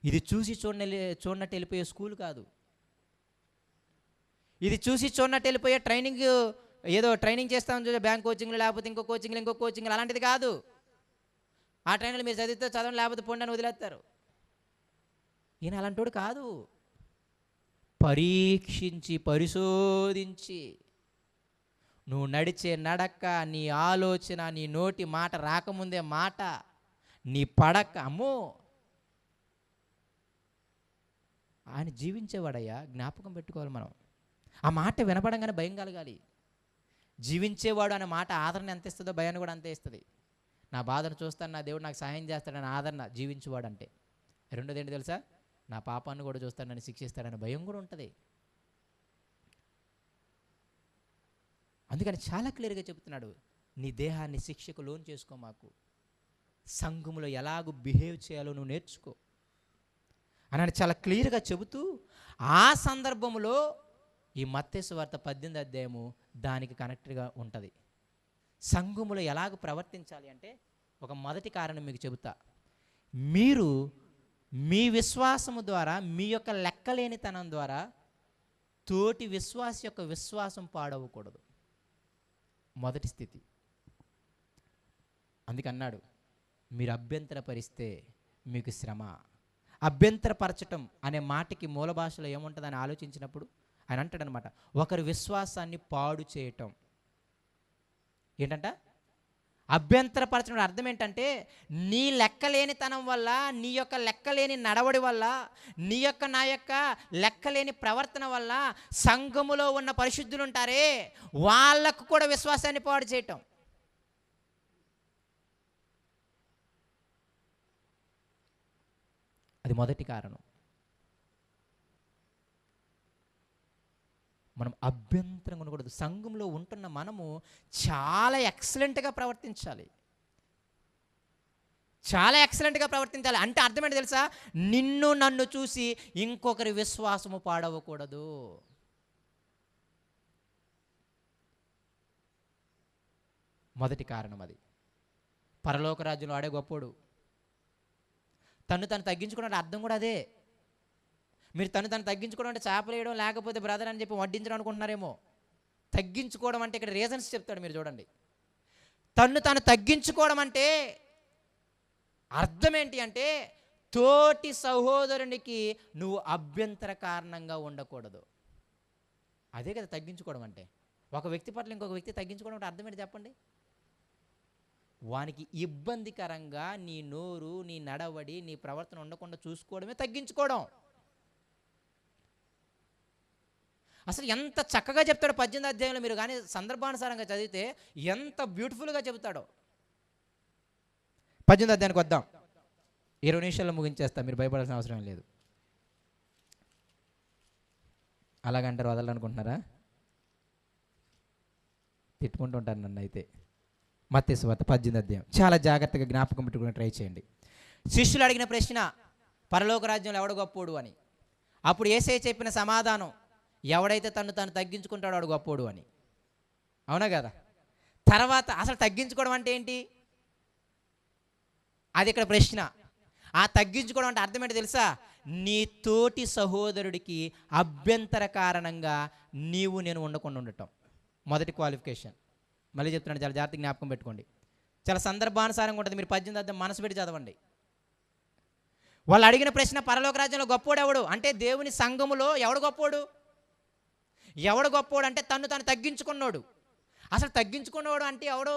ఇది చూసి చూడనట్టు వెళ్ళిపోయే స్కూల్ కాదు. ఇది చూసి చూడనట్టు వెళ్ళిపోయే ట్రైనింగ్, ఏదో ట్రైనింగ్ చేస్తామని చూసే బ్యాంక్ కోచింగ్లు, లేకపోతే ఇంకో కోచింగ్లు అలాంటిది కాదు. ఆ ట్రైనింగ్లు మీరు చదివితే చదవండి, లేకపోతే పొండి అని వదిలేస్తారు. ఈయన అలాంటోడు కాదు. పరీక్షించి పరిశోధించి నువ్వు నడిచే నడక, నీ ఆలోచన, నీ నోటి మాట రాకముందే మాట, నీ పడక, అమ్మో ఆయన జీవించేవాడయ్యా. జ్ఞాపకం పెట్టుకోవాలి మనం. ఆ మాట వినపడంగానే భయం కలగాలి. జీవించేవాడు అనే మాట ఆదరణ ఎంత ఇస్తుందో భయాన్ని కూడా అంతే ఇస్తుంది. నా బాధను చూస్తాను, నా దేవుడు నాకు సహాయం చేస్తాడని ఆదరణ జీవించేవాడు అంటే. రెండోది ఏంటి తెలుసా? నా పాపాన్ని కూడా చూస్తాడు, నన్ను శిక్షిస్తాడని భయం కూడా ఉంటుంది. అందుకని చాలా క్లియర్గా చెప్తున్నాడు, నీ దేహాన్ని శిక్షకు లోన్ చేసుకో, మాకు సంఘములో ఎలాగూ బిహేవ్ చేయాలో నువ్వు నేర్చుకో అని చాలా క్లియర్గా చెబుతూ, ఆ సందర్భంలో ఈ మత్తయి సువార్త 18వ అధ్యాయము దానికి కనెక్ట్గా ఉంటుంది. సంఘములో ఎలాగ ప్రవర్తించాలి అంటే ఒక మొదటి కారణం మీకు చెబుతా. మీరు మీ విశ్వాసము ద్వారా, మీ యొక్క లెక్కలేనితనం ద్వారా తోటి విశ్వాసి యొక్క విశ్వాసం పాడవకూడదు. మొదటి స్థితి. అందుకన్నాడు, మీరు అభ్యంతరపరిస్తే మీకు శ్రమ. అభ్యంతరపరచటం అనే మాటకి మూల భాషలో ఏముంటుందని ఆలోచించినప్పుడు ఆయన అంటాడనమాట, ఒకరి విశ్వాసాన్ని పాడు చేయటం. ఏంటంట? అభ్యంతరపరచడం అర్థం ఏంటంటే, నీ లెక్కలేనితనం వల్ల, నీ యొక్క లెక్కలేని నడవడి వల్ల, నీ యొక్క నా యొక్క లెక్కలేని ప్రవర్తన వల్ల సంఘములో ఉన్న పరిశుద్ధులు ఉంటారే వాళ్ళకు కూడా విశ్వాసాన్ని పాడు చేయటం. అది మొదటి కారణం. మనం అభ్యంతరంగా ఉండకూడదు. సంఘంలో ఉంటున్న మనము చాలా ఎక్సలెంట్గా ప్రవర్తించాలి. చాలా ఎక్సలెంట్గా ప్రవర్తించాలి అంటే అర్థం ఏంటి తెలుసా? నిన్ను నన్ను చూసి ఇంకొకరి విశ్వాసము పాడవకూడదు. మొదటి కారణం అది. పరలోక రాజ్యంలో ఆడే గొప్పోడు. తను తగ్గించుకోవడం అర్థం కూడా అదే. మీరు తను తగ్గించుకోవడం అంటే చేపలు వేయడం, లేకపోతే బ్రదర్ అని చెప్పి వడ్డించడం అనుకుంటున్నారేమో. తగ్గించుకోవడం అంటే ఇక్కడ రీజన్స్ చెప్తాడు, మీరు చూడండి. తను తగ్గించుకోవడం అంటే అర్థం ఏంటి అంటే, తోటి సహోదరునికి నువ్వు అభ్యంతర కారణంగా ఉండకూడదు. అదే కదా తగ్గించుకోవడం అంటే. ఒక వ్యక్తి పట్ల ఇంకొక వ్యక్తి తగ్గించుకోవడం అంటే అర్థం ఏంటి చెప్పండి? వానికి ఇబ్బందికరంగా నీ నోరు, నీ నడవడి, నీ ప్రవర్తన ఉండకుండా చూసుకోవడమే తగ్గించుకోవడం. అసలు ఎంత చక్కగా చెప్తాడో 18వ అధ్యాయంలో. మీరు కానీ సందర్భానుసారంగా చదివితే ఎంత బ్యూటిఫుల్గా చెబుతాడో. 18వ అధ్యాయానికి వద్దాం. 20 నిమిషాల్లో ముగించేస్తా, మీరు భయపడాల్సిన అవసరం లేదు. అలాగంటారు వదలనుకుంటున్నారా? తిట్టుకుంటూ ఉంటారు నన్ను అయితే. మత్తయి సువార్త 18వ అధ్యాయం చాలా జాగ్రత్తగా జ్ఞాపకం పెట్టుకుని ట్రై చేయండి. శిష్యులు అడిగిన ప్రశ్న, పరలోక రాజ్యంలో ఎవడు గొప్పోడు అని. అప్పుడు యేసయ్య చెప్పిన సమాధానం, ఎవడైతే తను తగ్గించుకుంటాడో వాడు గొప్పోడు అని. అవునా కదా? తర్వాత అసలు తగ్గించుకోవడం అంటే ఏంటి? అది ఇక్కడ ప్రశ్న. ఆ తగ్గించుకోవడం అంటే అర్థం ఏంటో తెలుసా? నీ తోటి సహోదరుడికి అభ్యంతర కారణంగా నేను ఉండకుండా ఉండటం. మొదటి క్వాలిఫికేషన్. మళ్ళీ చెప్తున్నాను, చాలా జాగ్రత్తగా జ్ఞాపకం పెట్టుకోండి. చాలా సందర్భానుసారంగా ఉంటుంది. మీరు 18వ అధ్యాయం మనసు పెట్టి చదవండి. వాళ్ళు అడిగిన ప్రశ్న, పరలోక రాజ్యంలో గొప్పోడు ఎవడు అంటే, దేవుని సంఘములో ఎవడు గొప్పోడు? ఎవడు గొప్పోడు అంటే తను తగ్గించుకున్నాడు. అసలు తగ్గించుకున్నవాడు అంటే ఎవడు?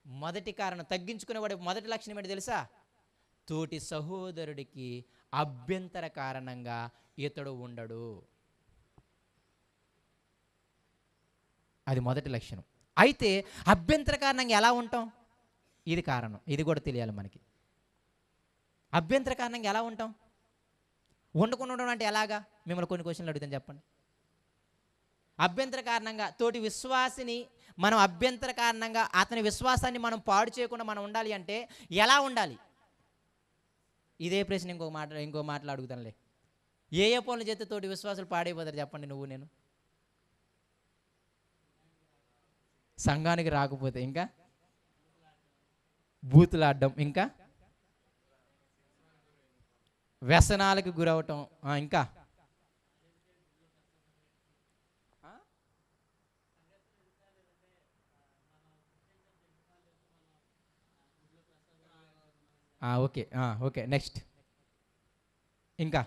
మొదటి కారణం, తగ్గించుకునేవాడు మొదటి లక్షణం ఏంటి తెలుసా? తోటి సహోదరుడికి అభ్యంతర కారణంగా ఇతడు ఉండడు. అది మొదటి లక్షణం. అయితే అభ్యంతర కారణంగా ఎలా ఉంటాం? ఇది కారణం, ఇది కూడా తెలియాలి మనకి. అభ్యంతర కారణంగా ఎలా ఉంటాం? వండుకొని ఉండడం అంటే ఎలాగా? మిమ్మల్ని కొన్ని క్వశ్చన్లు అడుగుతాను, చెప్పండి. అభ్యంతర కారణంగా తోటి విశ్వాసిని మనం అభ్యంతర కారణంగా అతని విశ్వాసాన్ని మనం పాడు చేయకుండా మనం ఉండాలి అంటే ఎలా ఉండాలి? ఇదే ప్రశ్న ఇంకో మాటలు అడుగుతానులే. ఏ పనులు చేస్తే తోటి విశ్వాసాలు పాడైపోతారు చెప్పండి, నువ్వు నేను? సంఘానికి రాకపోతే, ఇంకా బూతులాడడం, ఇంకా వ్యసనాలకు గురవటం, ఇంకా ఓకే నెక్స్ట్, ఇంకా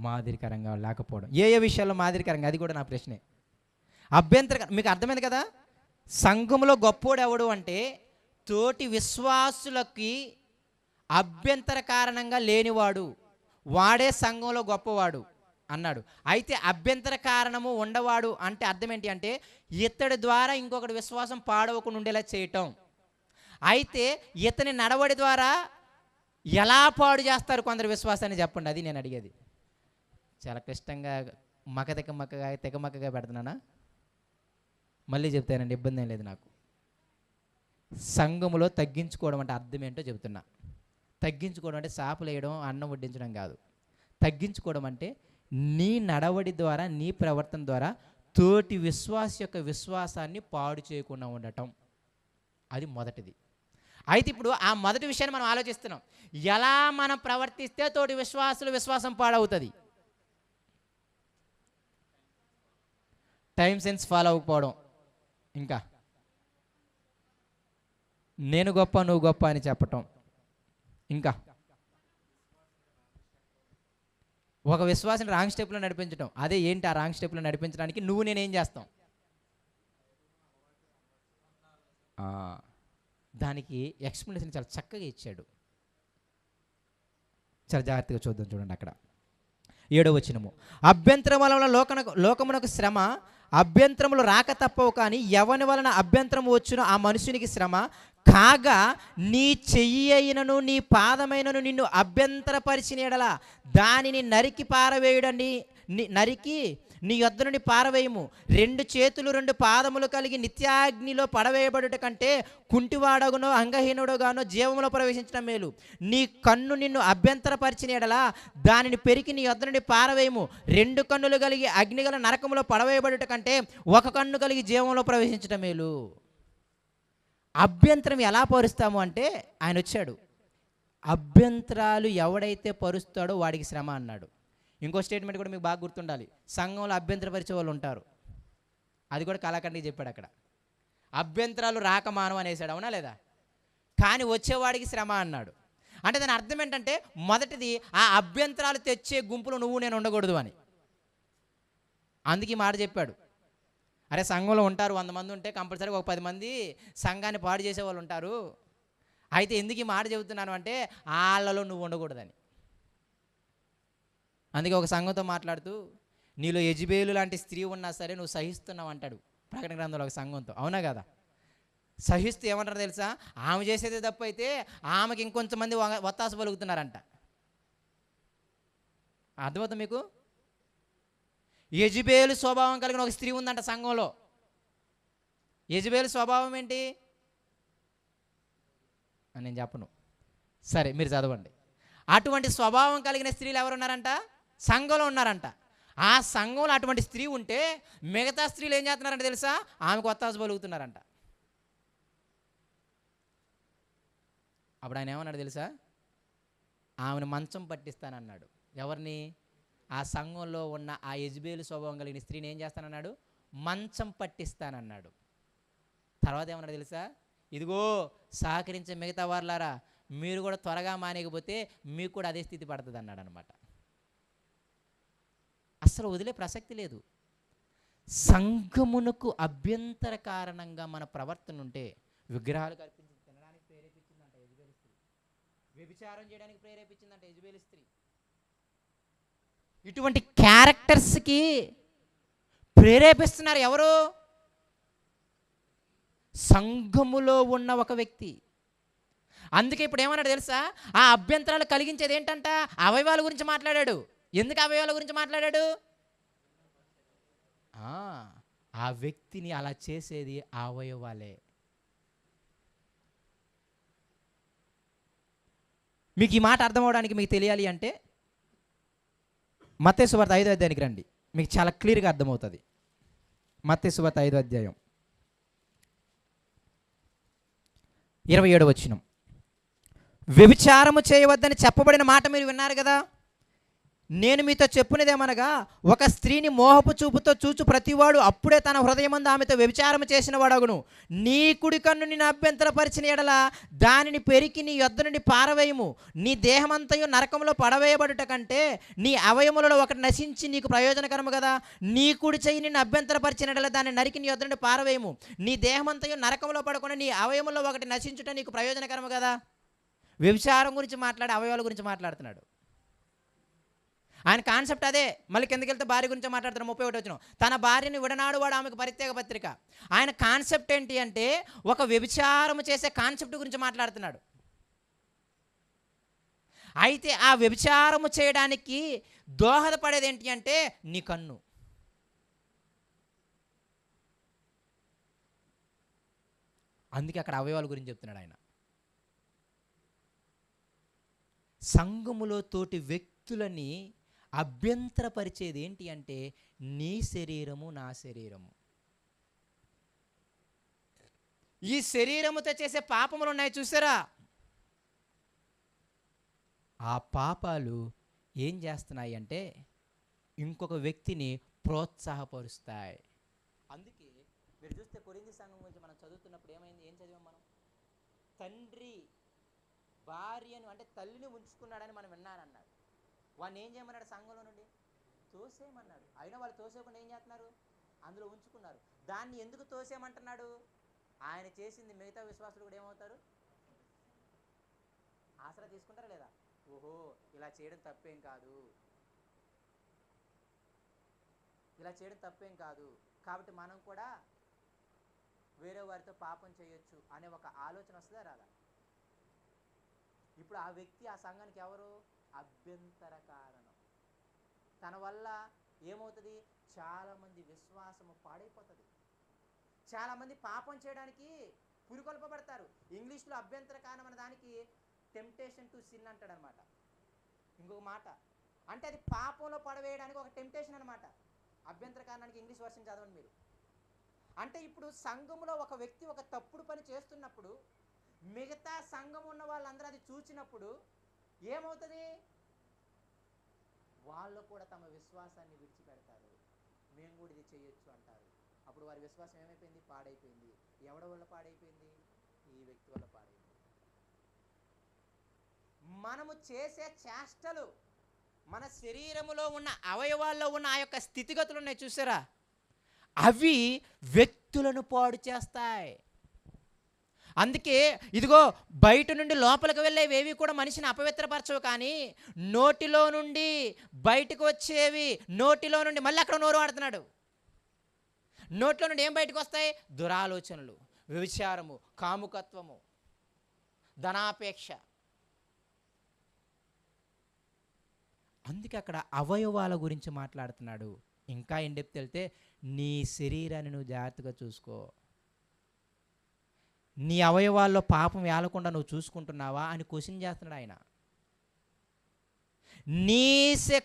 మాదిరికరంగా లేకపోవడం. ఏ విషయాల్లో మాదిరికరంగా? అది కూడా నా ప్రశ్నే. మీకు అర్థమైంది కదా? సంఘంలో గొప్పోడు ఎవడు అంటే తోటి విశ్వాసులకి అభ్యంతర కారణంగా లేనివాడు, వాడే సంఘంలో గొప్పవాడు అన్నాడు. అయితే అభ్యంతర కారణము ఉండవాడు అంటే అర్థం ఏంటి అంటే, ఇతడి ద్వారా ఇంకొకటి విశ్వాసం పాడవకుండా ఉండేలా చేయటం. అయితే ఇతని నడవడి ద్వారా ఎలా పాడు చేస్తారు కొందరు విశ్వాసాన్ని చెప్పండి, అది నేను అడిగేది. చాలా క్లిష్టంగా తెగమక్కగా పెడుతున్నానా? మళ్ళీ చెప్తానండి, ఇబ్బంది ఏం లేదు నాకు. సంఘములో తగ్గించుకోవడం అంటే అర్థం ఏంటో చెబుతున్నా. తగ్గించుకోవడం అంటే చేపలు వేయడం, అన్నం వడ్డించడం కాదు. తగ్గించుకోవడం అంటే నీ నడవడి ద్వారా, నీ ప్రవర్తన ద్వారా తోటి విశ్వాస యొక్క విశ్వాసాన్ని పాడు చేయకుండా ఉండటం. అది మొదటిది. అయితే ఇప్పుడు ఆ మొదటి విషయాన్ని మనం ఆలోచిస్తున్నాం. ఎలా మనం ప్రవర్తిస్తే తోటి విశ్వాసం పాడవుతుంది? టైం సెన్స్ ఫాలో అవ్వకపోవడం, ఇంకా నేను గొప్ప నువ్వు గొప్ప అని చెప్పటం, ఇంకా ఒక విశ్వాసం రాంగ్ స్టెప్లో నడిపించడం. అదే ఏంటి ఆ రాంగ్ స్టెప్లో నడిపించడానికి నువ్వు నేనేం చేస్తాం? దానికి ఎక్స్ప్లెనేషన్ చాలా చక్కగా ఇచ్చాడు. చాలా జాగ్రత్తగా చూడండి అక్కడ 7వ వచనము. అభ్యంతరం వలన లోకమునకు శ్రమ, అభ్యంతరములు రాక తప్పవు, కానీ ఎవని వలన అభ్యంతరము వచ్చునో ఆ మనుషునికి శ్రమ. కాగా నీ చెయ్యి అయినను నీ పాదమైనను నిన్ను అభ్యంతరపరిచిన యెడల దానిని నరికి పారవేయుడని నరికి నీ యొద్ద నుండి పారవేయము. 2 చేతులు 2 పాదములు కలిగి నిత్యాగ్నిలో పడవేయబడుట కంటే కుంటివాడగునో అంగహీనుడుగానో జీవములో ప్రవేశించడం మేలు. నీ కన్ను నిన్ను అభ్యంతరపరిచిన యెడల దానిని పెరికి నీ యొద్ద నుండి పారవేయము. 2 కన్నులు కలిగి అగ్నిగల నరకములో పడవేయబడుట కంటే 1 కన్ను కలిగి జీవంలో ప్రవేశించడం మేలు. అభ్యంతరం ఎలా పరుస్తాము అంటే ఆయన వచ్చాడు, అభ్యంతరాలు ఎవడైతే పరుస్తాడో వాడికి శ్రమ అన్నాడు. ఇంకో స్టేట్మెంట్ కూడా మీకు బాగా గుర్తుండాలి, సంఘంలో అభ్యంతరపరిచే వాళ్ళు ఉంటారు. అది కూడా కళాఖండికి చెప్పాడు అక్కడ. అభ్యంతరాలు రాక మానవ అనేసాడు, అవునా లేదా? కానీ వచ్చేవాడికి శ్రమ అన్నాడు. అంటే దాని అర్థం ఏంటంటే మొదటిది ఆ అభ్యంతరాలు తెచ్చే గుంపులో నువ్వు నేను ఉండకూడదు అని. అందుకే ఈ మాట చెప్పాడు. అరే సంఘంలో ఉంటారు 100 మంది ఉంటే కంపల్సరీగా ఒక 10 మంది సంఘాన్ని పాడు చేసే వాళ్ళు ఉంటారు. అయితే ఎందుకు ఈ మాట చెబుతున్నాను అంటే వాళ్ళలో నువ్వు ఉండకూడదని. అందుకే ఒక సంఘంతో మాట్లాడుతూ నీలో యెజబేలు లాంటి స్త్రీ ఉన్నా సరే నువ్వు సహిస్తున్నావు అంటాడు ప్రకటన గ్రంథంలో ఒక సంఘంతో, అవునా కదా? సహిస్తూ ఏమంటారు తెలుసా? ఆమె చేసేది తప్పు అయితే ఆమెకి ఇంకొంచెం మంది ఒత్తాసు పలుకుతున్నారంట. అర్థమవుతుంది మీకు? యెజబేలు స్వభావం కలిగిన ఒక స్త్రీ ఉందంట సంఘంలో. యెజబేలు స్వభావం ఏంటి అని నేను చెప్పను, సరే మీరు చదవండి. అటువంటి స్వభావం కలిగిన స్త్రీలు ఎవరున్నారంట? సంఘంలో ఉన్నారంట. ఆ సంఘంలో అటువంటి స్త్రీ ఉంటే మిగతా స్త్రీలు ఏం చేస్తున్నారంట తెలుసా? ఆమెకు ఒత్తాసు పలుకుతున్నారంట. అప్పుడు ఆయన ఏమన్నాడు తెలుసా? ఆమెను మంచం పట్టిస్తానన్నాడు. ఎవరిని? ఆ సంఘంలో ఉన్న ఆ యెజబేలు స్వభావం కలిగిన స్త్రీని ఏం చేస్తానన్నాడు? మంచం పట్టిస్తానన్నాడు. తర్వాత ఏమన్నాడు తెలుసా? ఇదిగో సహకరించే మిగతా వారులారా, మీరు కూడా త్వరగా మానేయకపోతే మీకు కూడా అదే స్థితి పడుతుంది అన్నాడు అనమాట. అసలు వదిలే ప్రసక్తి లేదు. సంఘమునకు అభ్యంతర కారణంగా మన ప్రవర్తన ఉంటే విగ్రహాలు కల్పించి తినడానికి ప్రేరేపించిందంట యెజబేలు స్త్రీ, వ్యభిచారం చేయడానికి ప్రేరేపించిందంట యెజబేలు స్త్రీ. ఇటువంటి క్యారెక్టర్స్కి ప్రేరేపిస్తున్నారు ఎవరు? సంఘములో ఉన్న ఒక వ్యక్తి. అందుకే ఇప్పుడు ఏమన్నాడు తెలుసా? ఆ అభ్యంతరాలు కలిగించేది ఏంటంట? అవయవాల గురించి మాట్లాడాడు. ఎందుకు అవయవాల గురించి మాట్లాడాడు? ఆ వ్యక్తిని అలా చేసేది ఆ అవయవాలే. మీకు ఈ మాట అర్థం అవడానికి మీకు తెలియాలి అంటే మత్తయి సువార్త 5వ అధ్యాయానికి రండి, మీకు చాలా క్లియర్గా అర్థమవుతుంది. మత్తయి సువార్త 5వ అధ్యాయం 27వ వచనం. వ్యభిచారము చేయవద్దని చెప్పబడిన మాట మీరు విన్నారు కదా. నేను మీతో చెప్పునేదేమనగా, ఒక స్త్రీని మోహపు చూపుతో చూచు ప్రతివాడు అప్పుడే తన హృదయమందు ఆమెతో వ్యభిచారం చేసిన వాడగును. నీ కుడి కన్ను నిన్ను అభ్యంతరపరిచిన ఎడల దానిని పెరికి నీ యొద్ద నుండి పారవేయము. నీ దేహమంతయు నరకంలో పడవేయబడుట కంటే నీ అవయములలో ఒకటి నశించి నీకు ప్రయోజనకరము కదా. నీ కుడి చెయ్యి నిన్ను అభ్యంతరపరిచిన ఎడల దాన్ని నరికి నీ యొద్ద నుండి పారవేయము. నీ దేహమంతయు నరకంలో పడకుండా నీ అవయములలో ఒకటి నశించుట నీకు ప్రయోజనకరము కదా. వ్యభిచారం గురించి మాట్లాడి అవయవాల గురించి మాట్లాడుతున్నాడు ఆయన. కాన్సెప్ట్ అదే. మళ్ళీ కిందకి వెళ్తే భార్య గురించి మాట్లాడుతున్నాడు. 31వ వచనం. తన భార్యని విడనాడు వాడు ఆమెకు పరిత్యాగ పత్రిక. ఆయన కాన్సెప్ట్ ఏంటి అంటే ఒక వ్యభిచారం చేసే కాన్సెప్ట్ గురించి మాట్లాడుతున్నాడు. అయితే ఆ వ్యభిచారము చేయడానికి దోహదపడేది ఏంటి అంటే నీ కన్ను. అందుకే అక్కడ అవయవాల గురించి చెప్తున్నాడు ఆయన. సంఘములో తోటి వ్యక్తులని అభ్యంతరపరిచేది ఏంటి అంటే నీ శరీరము నా శరీరము. ఈ శరీరముతో చేసే పాపములు ఉన్నాయి చూసారా, ఆ పాపాలు ఏం చేస్తున్నాయి అంటే ఇంకొక వ్యక్తిని ప్రోత్సాహపరుస్తాయి. అందుకే మీరు చూస్తే కొరింథీ సంఘం గురించి మనం చదువుతున్నప్పుడు ఏమైంది? ఏం చదివాం మనం? తండ్రి భార్యను అంటే తల్లిని ఉంచుకున్నాడని మనం విన్నానన్నాడు. వాడిని ఏం చేయమన్నాడు? సంఘంలో నుండి తోసేయమన్నాడు. అయినా వాళ్ళు తోసేయకుండా ఏం చేస్తున్నారు? అందులో ఉంచుకున్నారు. దాన్ని ఎందుకు తోసేయమంటున్నాడు? ఆయన చేసింది మిగతా విశ్వాసులు కూడా ఏమవుతారు? ఆసరా తీసుకుంటారా లేదా? ఓహో ఇలా చేయడం తప్పేం కాదు, ఇలా చేయడం తప్పేం కాదు, కాబట్టి మనం కూడా వేరే వారితో పాపం చేయొచ్చు అనే ఒక ఆలోచన వస్తుందా రాదా? ఇప్పుడు ఆ వ్యక్తి ఆ సంఘానికి ఎవరు? అభ్యంతర కారణం. తన వల్ల ఏమవుతుంది? చాలామంది విశ్వాసము పాడైపోతుంది. చాలామంది పాపం చేయడానికి పురికొల్పబడతారు. ఇంగ్లీష్లో అభ్యంతర కారణం అనే దానికి టెంప్టేషన్ టు సిన్ అంటాడు అనమాట. ఇంకొక మాట అంటే అది పాపంలో పడవేయడానికి ఒక టెంప్టేషన్ అనమాట. అభ్యంతర కారణానికి ఇంగ్లీష్ వర్షన్ చదవండి మీరు. అంటే ఇప్పుడు సంఘంలో ఒక వ్యక్తి ఒక తప్పుడు పని చేస్తున్నప్పుడు మిగతా సంఘం ఉన్న వాళ్ళందరూ అది చూసినప్పుడు ఏమవుతుంది? వాళ్ళు కూడా తమ విశ్వాసాన్ని విడిచిపెడతారు. మేము కూడా ఇది చేయొచ్చు అంటారు. అప్పుడు వారి విశ్వాసం ఏమైపోయింది? పాడైపోయింది. ఎవడి వల్ల పాడైపోయింది? ఈ వ్యక్తి వల్ల పాడైపోయింది. మనము చేసే చేష్టలు, మన శరీరములో ఉన్న అవయవాల్లో ఉన్న ఆ యొక్క స్థితిగతులు ఉన్నాయి చూసారా, అవి వ్యక్తులను పాడు చేస్తాయి. అందుకే ఇదిగో బయట నుండి లోపలికి వెళ్ళేవి కూడా మనిషిని అపవిత్రపరచవు, కానీ నోటిలో నుండి బయటకు వచ్చేవి, నోటిలో నుండి మళ్ళీ అక్కడ నోరు వాడుతున్నాడు, నోట్లో నుండి ఏం బయటకు వస్తాయి? దురాలోచనలు, వ్యభిచారము, కాముకత్వము, ధనాపేక్ష. అందుకే అక్కడ అవయవాల గురించి మాట్లాడుతున్నాడు. ఇంకా ఇన్ డెప్త్ వెళ్తే నీ శరీరాన్ని నువ్వు జాగ్రత్తగా చూసుకో, నీ అవయవాల్లో పాపం వేలకుండా నువ్వు చూసుకుంటున్నావా అని క్వశ్చన్ చేస్తున్నాడు ఆయన. నీ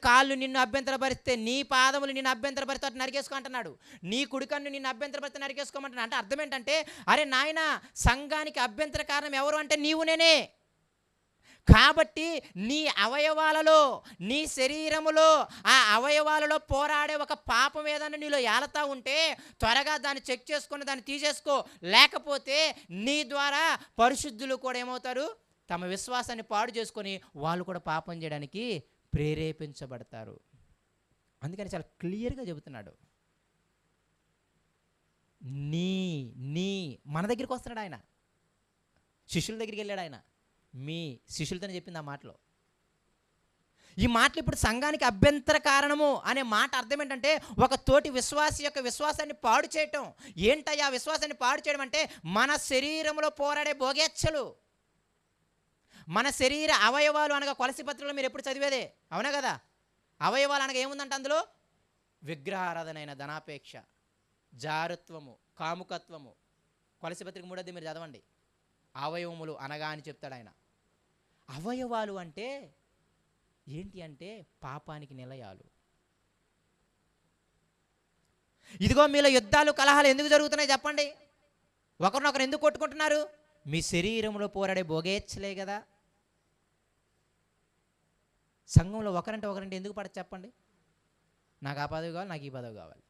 కాళ్ళు నిన్ను అభ్యంతరపరిస్తే, నీ పాదములు నిన్ను అభ్యంతరపరిస్తే అటు నరికేసుకో అంటున్నాడు. నీ కుడికన్ను నిన్ను అభ్యంతరపరిస్తే నరికేసుకోమంటున్నాడు. అంటే అర్థం ఏంటంటే, అరే నాయన, సంఘానికి అభ్యంతర కారణం ఎవరు అంటే నీవు నేనే. కాబట్టి నీ అవయవాలలో, నీ శరీరములో, ఆ అవయవాలలో పోరాడే ఒక పాపం ఏదన్నా నీలో ఏలతా ఉంటే త్వరగా దాన్ని చెక్ చేసుకొని దాన్ని తీసేసుకో. లేకపోతే నీ ద్వారా పరిశుద్ధులు కూడా ఏమవుతారు? తమ విశ్వాసాన్ని పాడు చేసుకొని వాళ్ళు కూడా పాపం చేయడానికి ప్రేరేపించబడతారు. అందుకని చాలా క్లియర్గా చెబుతున్నాడు. మన దగ్గరికి వస్తున్నాడు ఆయన, శిష్యుల దగ్గరికి వెళ్ళాడు ఆయన. మీ శిష్యులతోనే చెప్పింది ఆ మాటలో. ఈ మాటలు ఇప్పుడు సంఘానికి అభ్యంతర కారణము అనే మాట అర్థం ఏంటంటే, ఒక తోటి విశ్వాసి యొక్క విశ్వాసాన్ని పాడు చేయటం. ఏంటయ్యా విశ్వాసాన్ని పాడు చేయడం అంటే, మన శరీరంలో పోరాడే భోగేచ్ఛలు, మన శరీర అవయవాలు అనగా కొలసి పత్రికలో మీరు ఎప్పుడు చదివేదే, అవునా కదా? అవయవాలు అనగా ఏముందంటే అందులో విగ్రహారాధనైన ధనాపేక్ష, జారుత్వము, కాముకత్వము. కొలసి పత్రిక 3 మీరు చదవండి. అవయవములు అనగా అని చెప్తాడు ఆయన. అవయవాలు అంటే ఏంటి అంటే పాపానికి నిలయాలు. ఇదిగో మీలో యుద్ధాలు, కలహాలు ఎందుకు జరుగుతున్నాయి చెప్పండి? ఒకరినొకరు ఎందుకు కొట్టుకుంటున్నారు? మీ శరీరంలో పోరాడే భోగేచ్ఛలే కదా. సంఘంలో ఒకరంటే ఎందుకు పడదు చెప్పండి? నాకు ఆ పదవి కావాలి, నాకు ఈ పదవి కావాలి,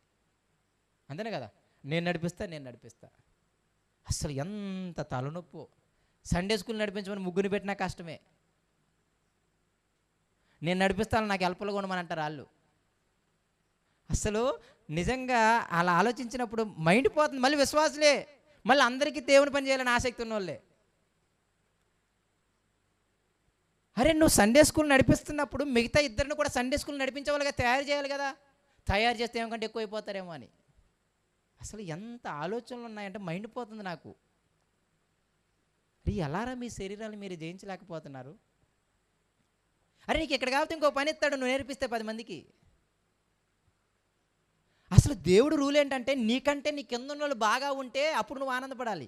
అంతేనే కదా. నేను నడిపిస్తా. అసలు ఎంత తలనొప్పు. సండే స్కూల్ నడిపించమని ముగ్గురిని పెట్టినా కష్టమే. నేను నడిపిస్తాను, నాకు హెల్ప్గా ఉండమని అంటారు వాళ్ళు. అసలు నిజంగా అలా ఆలోచించినప్పుడు మైండ్ పోతుంది. మళ్ళీ విశ్వాసులే, మళ్ళీ అందరికీ దేవుని పని చేయాలని ఆసక్తి ఉన్న వాళ్ళే. అరే నువ్వు సండే స్కూల్ నడిపిస్తున్నప్పుడు మిగతా ఇద్దరిని కూడా సండే స్కూల్ నడిపించే వాళ్ళగా తయారు చేయాలి కదా. తయారు చేస్తే ఏమంటే ఎక్కువ అయిపోతారేమో అని. అసలు ఎంత ఆలోచనలు ఉన్నాయంటే మైండ్ పోతుంది నాకు. ఎలారా మీ శరీరాన్ని మీరు జయించలేకపోతున్నారు? అరే నీకు ఇక్కడ కాబట్టి ఇంకో పని ఇస్తాడు, నువ్వు నేర్పిస్తే 10 మందికి. అసలు దేవుడు రూల్ ఏంటంటే, నీకంటే నీ కింద ఉన్న వాళ్ళు బాగా ఉంటే అప్పుడు నువ్వు ఆనందపడాలి.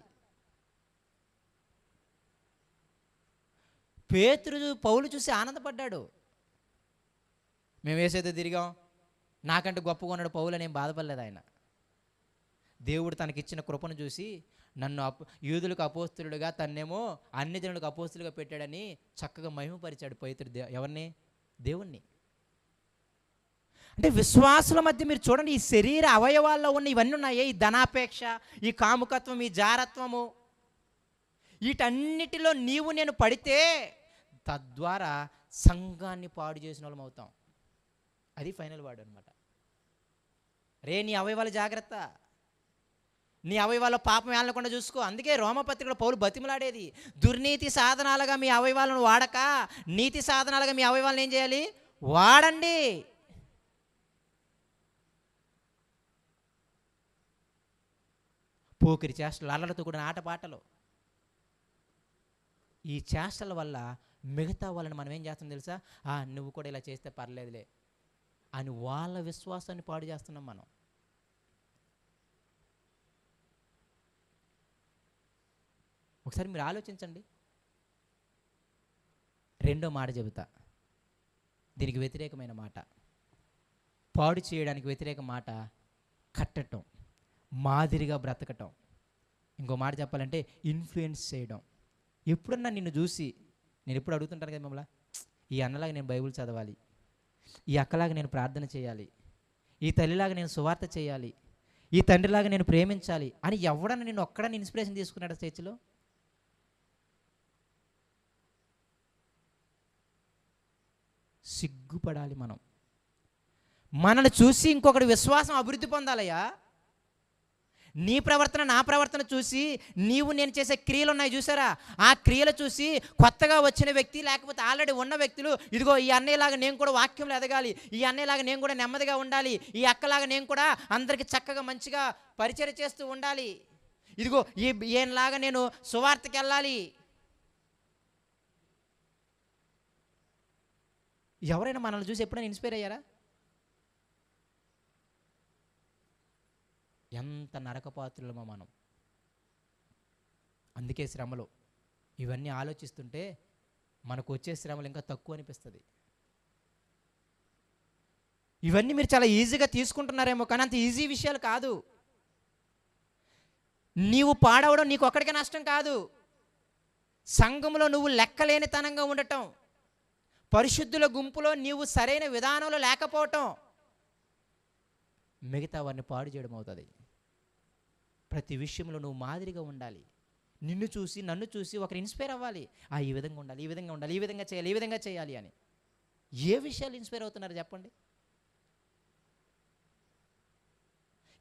పౌలు చూసి ఆనందపడ్డాడు. మేము వేసేదో తిరిగాం, నాకంటే గొప్పగా ఉన్నాడు పౌలు అని ఏం బాధపడలేదు ఆయన. దేవుడు తనకిచ్చిన కృపను చూసి నన్ను యూదులకు అపోస్తులుగా, తన్నేమో అన్ని జనులకు అపోస్తులుగా పెట్టాడని చక్కగా మహిమపరిచాడు పేతురు. ఎవరిని? దేవుణ్ణి. అంటే విశ్వాసుల మధ్య మీరు చూడండి, ఈ శరీర అవయవాల్లో ఉన్న ఇవన్నీ ఉన్నాయే, ఈ ధనాపేక్ష, ఈ కాముకత్వం, ఈ జారత్వము, వీటన్నిటిలో నీవు నేను పడితే తద్వారా సంఘాన్ని పాడు చేసిన వాళ్ళం అవుతాం. అది ఫైనల్ వాడు అనమాట. నీ అవయవాల జాగ్రత్త, నీ అవయవాల్లో పాపం వెళ్ళకుండా చూసుకో. అందుకే రోమపత్రికలో పౌలు బతిమలాడేది, దుర్నీతి సాధనాలుగా మీ అవయవాలను వాడక నీతి సాధనాలుగా మీ అవయవాలను ఏం చేయాలి? వాడండి. పోకిరి చేష్టలు, అల్లలతో కూడిన ఆటపాటలు. ఈ చేష్టల వల్ల మిగతా వాళ్ళని మనం ఏం చేస్తాం తెలుసా? నువ్వు కూడా ఇలా చేస్తే పర్లేదులే అని వాళ్ళ విశ్వాసాన్ని పాడు చేస్తున్నాం మనం. ఒకసారి మీరు ఆలోచించండి. రెండో మాట చెబుతా, దీనికి వ్యతిరేకమైన మాట, పాడు చేయడానికి వ్యతిరేక మాట కట్టటం, మాదిరిగా బ్రతకటం. ఇంకో మాట చెప్పాలంటే ఇన్ఫ్లుయెన్స్ చేయడం. ఎప్పుడన్నా నిన్ను చూసి, నేను ఎప్పుడు అడుగుతుంటాను కదా మిమ్మల్ని, ఈ అన్నలాగా నేను బైబిల్ చదవాలి, ఈ అక్కలాగా నేను ప్రార్థన చేయాలి, ఈ తల్లిలాగా నేను సువార్త చేయాలి, ఈ తండ్రిలాగా నేను ప్రేమించాలి అని ఎవడన్నా నేను ఒక్కడన్నా ఇన్స్పిరేషన్ తీసుకున్నాడు చర్చిలో? సిగ్గుపడాలి మనం. మనల్ని చూసి ఇంకొకటి విశ్వాసం అభివృద్ధి పొందాలయ్యా. నీ ప్రవర్తన నా ప్రవర్తన చూసి, నీవు నేను చేసే క్రియలు ఉన్నాయి చూసారా, ఆ క్రియలు చూసి కొత్తగా వచ్చిన వ్యక్తి లేకపోతే ఆల్రెడీ ఉన్న వ్యక్తులు, ఇదిగో ఈ అన్నయ్యలాగా నేను కూడా వాక్యంలో ఎదగాలి, ఈ అన్నయ్యలాగా నేను కూడా నెమ్మదిగా ఉండాలి, ఈ అక్కలాగా నేను కూడా అందరికీ చక్కగా మంచిగా పరిచయం చేస్తూ ఉండాలి, ఇదిగో ఈయనలాగా నేను సువార్తకి వెళ్ళాలి. ఎవరైనా మనల్ని చూసి ఎప్పుడైనా ఇన్స్పైర్ అయ్యారా? ఎంత నరకపాత్రులమో మనం. అందుకే శ్రమలు ఇవన్నీ ఆలోచిస్తుంటే మనకు వచ్చే శ్రమలు ఇంకా తక్కువ అనిపిస్తుంది. ఇవన్నీ మీరు చాలా ఈజీగా తీసుకుంటున్నారేమో, కానీ అంత ఈజీ విషయాలు కాదు. నీవు పాడవడం నీకు ఒక్కడికే నష్టం కాదు, సంఘంలో నువ్వు లెక్కలేనితనంగా ఉండటం, పరిశుద్ధుల గుంపులో నీవు సరైన విధానంలో లేకపోవటం, మిగతా వారిని పాడు చేయడం అవుతుంది. ప్రతి విషయంలో నువ్వు మాదిరిగా ఉండాలి. నిన్ను చూసి నన్ను చూసి ఒకరు ఇన్స్పైర్ అవ్వాలి. ఈ విధంగా ఉండాలి, ఈ విధంగా ఉండాలి, ఈ విధంగా చేయాలి, ఈ విధంగా చేయాలి అని. ఏ విషయాలు ఇన్స్పైర్ అవుతున్నారు చెప్పండి?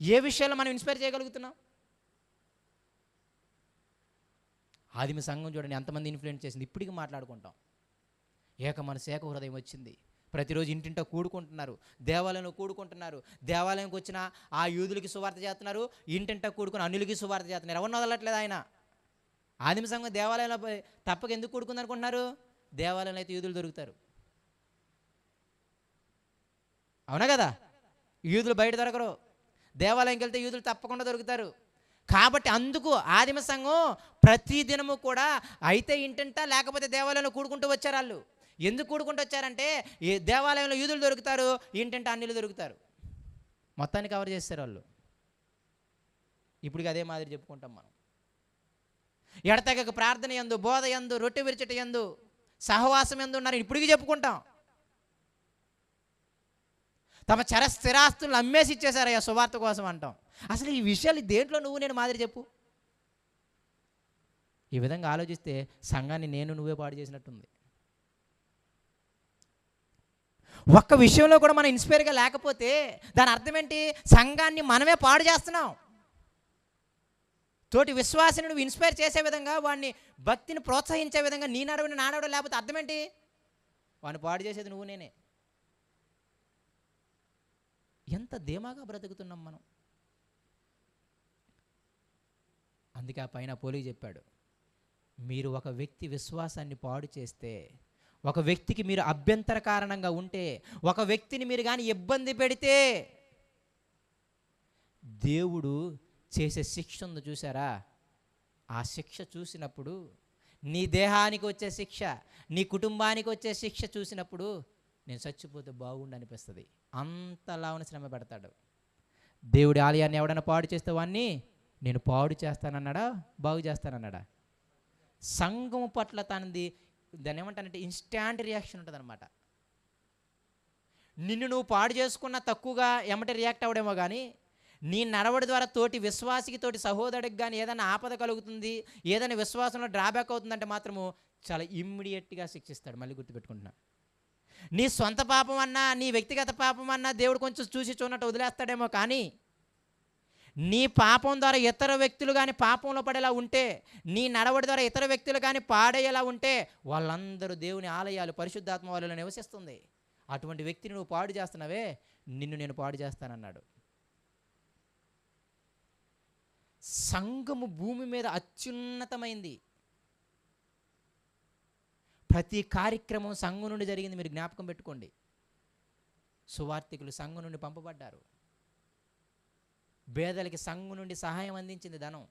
ఏ విషయాల్లో మనం ఇన్స్పైర్ చేయగలుగుతున్నాం? ఆదిమ సంఘం చూడండి ఎంతమంది ఇన్ఫ్లుయెన్స్ చేసింది. ఇప్పటికీ మాట్లాడుకుంటాం. ఏక మనసు ఏక హృదయం వచ్చింది. ప్రతిరోజు ఇంటింటా కూడుకుంటున్నారు, దేవాలయంలో కూడుకుంటున్నారు. దేవాలయంకి వచ్చిన ఆ యూదులకి సువార్త చేస్తున్నారు, ఇంటింటా కూడుకుని అన్యులకి సువార్త చేస్తున్నారు. ఎవరిని వదలట్లేదు ఆయన. ఆదిమ సంఘం దేవాలయంలో తప్పక ఎందుకు కూడుకుంది అనుకుంటున్నారు? దేవాలయంలో అయితే యూదులు దొరుకుతారు, అవునా కదా? యూదులు బయట దొరకరు, దేవాలయంకి వెళ్తే యూదులు తప్పకుండా దొరుకుతారు. కాబట్టి అందుకు ఆదిమ సంఘం ప్రతి దినము కూడా అయితే ఇంటింటా లేకపోతే దేవాలయంలో కూడుకుంటూ వచ్చారు. వాళ్ళు ఎందుకు కూడుకుంటూ వచ్చారంటే, ఈ దేవాలయంలో యూదులు దొరుకుతారు, ఇంటింటా అన్యులు దొరుకుతారు, మొత్తాన్ని కవర్ చేస్తారు వాళ్ళు. ఇప్పటికి అదే మాదిరి చెప్పుకుంటాం మనం. ఎడతెగక ప్రార్థన యందు, బోధ యందు, రొట్టె విరిచట యందు, సహవాసం యందు ఉన్నారు ఇప్పటికీ చెప్పుకుంటాం. తమ స్థిరాస్తులను అమ్మేసి ఇచ్చేశారయ్యా సువార్త కోసం అంటాం. అసలు ఈ విషయాలు దేంట్లో నువ్వు నేను మాదిరి చెప్పు? ఈ విధంగా ఆలోచిస్తే సంఘాన్ని నువ్వే పాడు చేసినట్టుంది. ఒక్క విషయంలో కూడా మనం ఇన్స్పైర్గా లేకపోతే దాని అర్థం ఏంటి? సంఘాన్ని మనమే పాడు చేస్తున్నాం. తోటి విశ్వాసిని నువ్వు ఇన్స్పైర్ చేసే విధంగా, వాడిని భక్తిని ప్రోత్సహించే విధంగా నీ నడవని నా నడవడం లేకపోతే అర్థం ఏంటి? వాడిని పాడు చేసేది నువ్వు నేనే. ఎంత ధీమాగా బ్రతుకుతున్నాం మనం. అందుకే ఆ పైన పోలి చెప్పాడు, మీరు ఒక వ్యక్తి విశ్వాసాన్ని పాడు చేస్తే, ఒక వ్యక్తికి మీరు అభ్యంతర కారణంగా ఉంటే, ఒక వ్యక్తిని మీరు కానీ ఇబ్బంది పెడితే, దేవుడు చేసే శిక్ష ఉంది చూసారా? ఆ శిక్ష చూసినప్పుడు, నీ దేహానికి వచ్చే శిక్ష, నీ కుటుంబానికి వచ్చే శిక్ష చూసినప్పుడు నేను చచ్చిపోతే బాగుండు అనిపిస్తుంది. అంతలావున శ్రమ పెడతాడు. దేవుడి ఆలయాన్ని ఎవడన్నా పాడు చేస్తే వాడిని నేను పాడు చేస్తానన్నాడా, బాగు చేస్తానన్నాడా? సంఘం పట్ల తనది దాన్ని ఏమంటానంటే ఇన్స్టాంట్ రియాక్షన్ ఉంటుంది అనమాట. నిన్ను నువ్వు పాడు చేసుకున్న తక్కువగా ఏమంటే రియాక్ట్ అవ్వడేమో కానీ, నీ నడవడి ద్వారా తోటి విశ్వాసికి, తోటి సహోదరుడికి కానీ ఏదైనా ఆపద కలుగుతుంది, ఏదైనా విశ్వాసంలో డ్రాబ్యాక్ అవుతుందంటే మాత్రము చాలా ఇమ్మీడియట్గా శిక్షిస్తాడు. మళ్ళీ గుర్తుపెట్టుకుంటున్నా. నీ సొంత పాపం అన్నా, నీ వ్యక్తిగత పాపం అన్నా దేవుడు కొంచెం చూసి చూడనట్టు వదిలేస్తాడేమో కానీ, నీ పాపం ద్వారా ఇతర వ్యక్తులు కానీ పాపంలో పడేలా ఉంటే, నీ నడవడి ద్వారా ఇతర వ్యక్తులు కానీ పాడేలా ఉంటే, వాళ్ళందరూ దేవుని ఆలయాలు పరిశుద్ధాత్మ వాళ్ళలో నివసిస్తుంది. అటువంటి వ్యక్తిని నువ్వు పాడు చేస్తున్నావే, నిన్ను నేను పాడు చేస్తానన్నాడు. సంఘము భూమి మీద అత్యున్నతమైంది. ప్రతి కార్యక్రమం సంఘం నుండి జరిగింది. మీరు జ్ఞాపకం పెట్టుకోండి. సువార్థికులు సంఘం నుండి పంపబడ్డారు. పేదలకి సంఘం నుండి సహాయం అందించింది ధనం.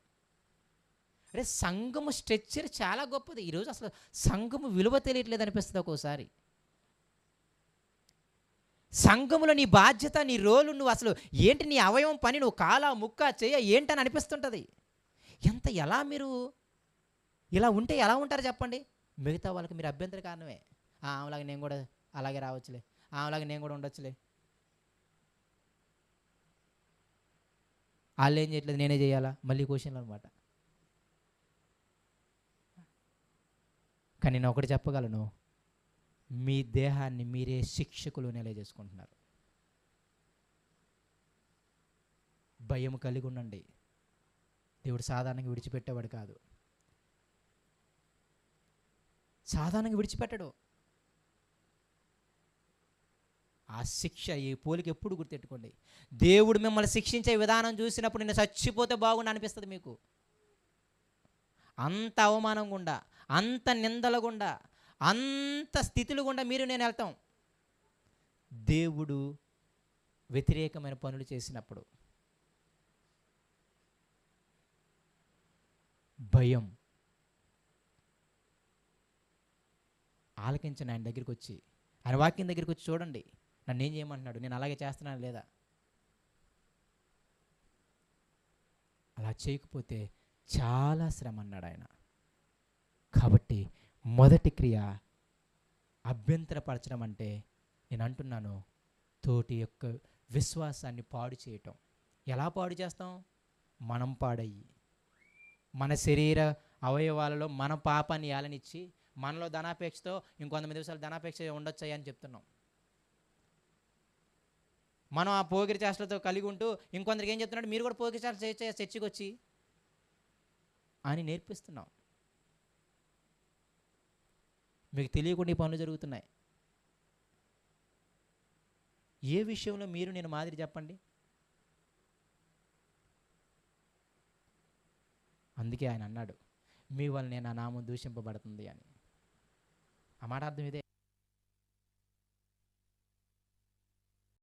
అరే సంఘము స్ట్రక్చర్ చాలా గొప్పది. ఈరోజు అసలు సంఘము విలువ తెలియట్లేదు అనిపిస్తుంది ఒక్కోసారి. సంఘములో నీ బాధ్యత, నీ రోలు, నువ్వు అసలు ఏంటి, నీ అవయవం పని, నువ్వు కాలా ముక్క చేయ ఏంటని అనిపిస్తుంటుంది. ఎలా మీరు ఇలా ఉంటే ఎలా ఉంటారు చెప్పండి? మిగతా వాళ్ళకి మీరు అభ్యంతర కారణమే. ఆమెలాగా నేను కూడా అలాగే రావచ్చులే, ఆమెలాగా నేను కూడా ఉండొచ్చులే, వాళ్ళు ఏం చేయట్లేదు నేనే చేయాలా, మళ్ళీ క్వశ్చన్లు అనమాట. కానీ నేను ఒకటి చెప్పగలను, మీ దేహాన్ని మీరే శిక్షకులు నెల చేసుకుంటున్నారు. భయం కలిగి ఉండండి. దేవుడు సాధారణంగా విడిచిపెట్టేవాడు కాదు. సాధారణంగా విడిచిపెట్టడు. ఆ శిక్ష, ఈ పోలిక ఎప్పుడు గుర్తెట్టుకోండి. దేవుడు మిమ్మల్ని శిక్షించే విధానం చూసినప్పుడు నేను చచ్చిపోతే బాగుండు అనిపిస్తుంది మీకు. అంత అవమానం గుండా, అంత నిందల గుండా, అంత స్థితులు గుండా మీరు నేను వెళ్తాం. దేవుడు వ్యతిరేకమైన పనులు చేసినప్పుడు భయం. ఆలకించండి ఆయన దగ్గరికి వచ్చి, ఆయన వాక్యం దగ్గరికి వచ్చి చూడండి, నన్ను ఏం చేయమంటున్నాడు, నేను అలాగే చేస్తున్నాను లేదా. అలా చేయకపోతే చాలా శ్రమ అన్నాడు ఆయన. కాబట్టి మొదటి క్రియ అభ్యంతరపరచడం అంటే నేను అంటున్నాను, తోటి యొక్క విశ్వాసాన్ని పాడు చేయటం. ఎలా పాడు చేస్తాం? మనం పాడయ్యి, మన శరీర అవయవాలలో మన పాపాన్ని ఏలనిచ్చి, మనలో ధనాపేక్షతో ఇంకొంతమంది దివసాలు ధనాపేక్ష ఉండొచ్చాయి అని చెప్తున్నాం. మనం ఆ పోగిరి చేష్టలతో కలిగి ఉంటూ ఇంకొందరికి ఏం చెప్తున్నాడు, మీరు కూడా పోగిరి చేష్టలు చేయొచ్చా చర్చికి వచ్చి అని నేర్పిస్తున్నాం. మీకు తెలియకుండా ఈ పనులు జరుగుతున్నాయి. ఏ విషయంలో మీరు నేను మాదిరి చెప్పండి? అందుకే ఆయన అన్నాడు, మీ వల్ల నేను నా నామం దూషింపబడుతుంది అని. ఆ మాట అర్థం ఇదే.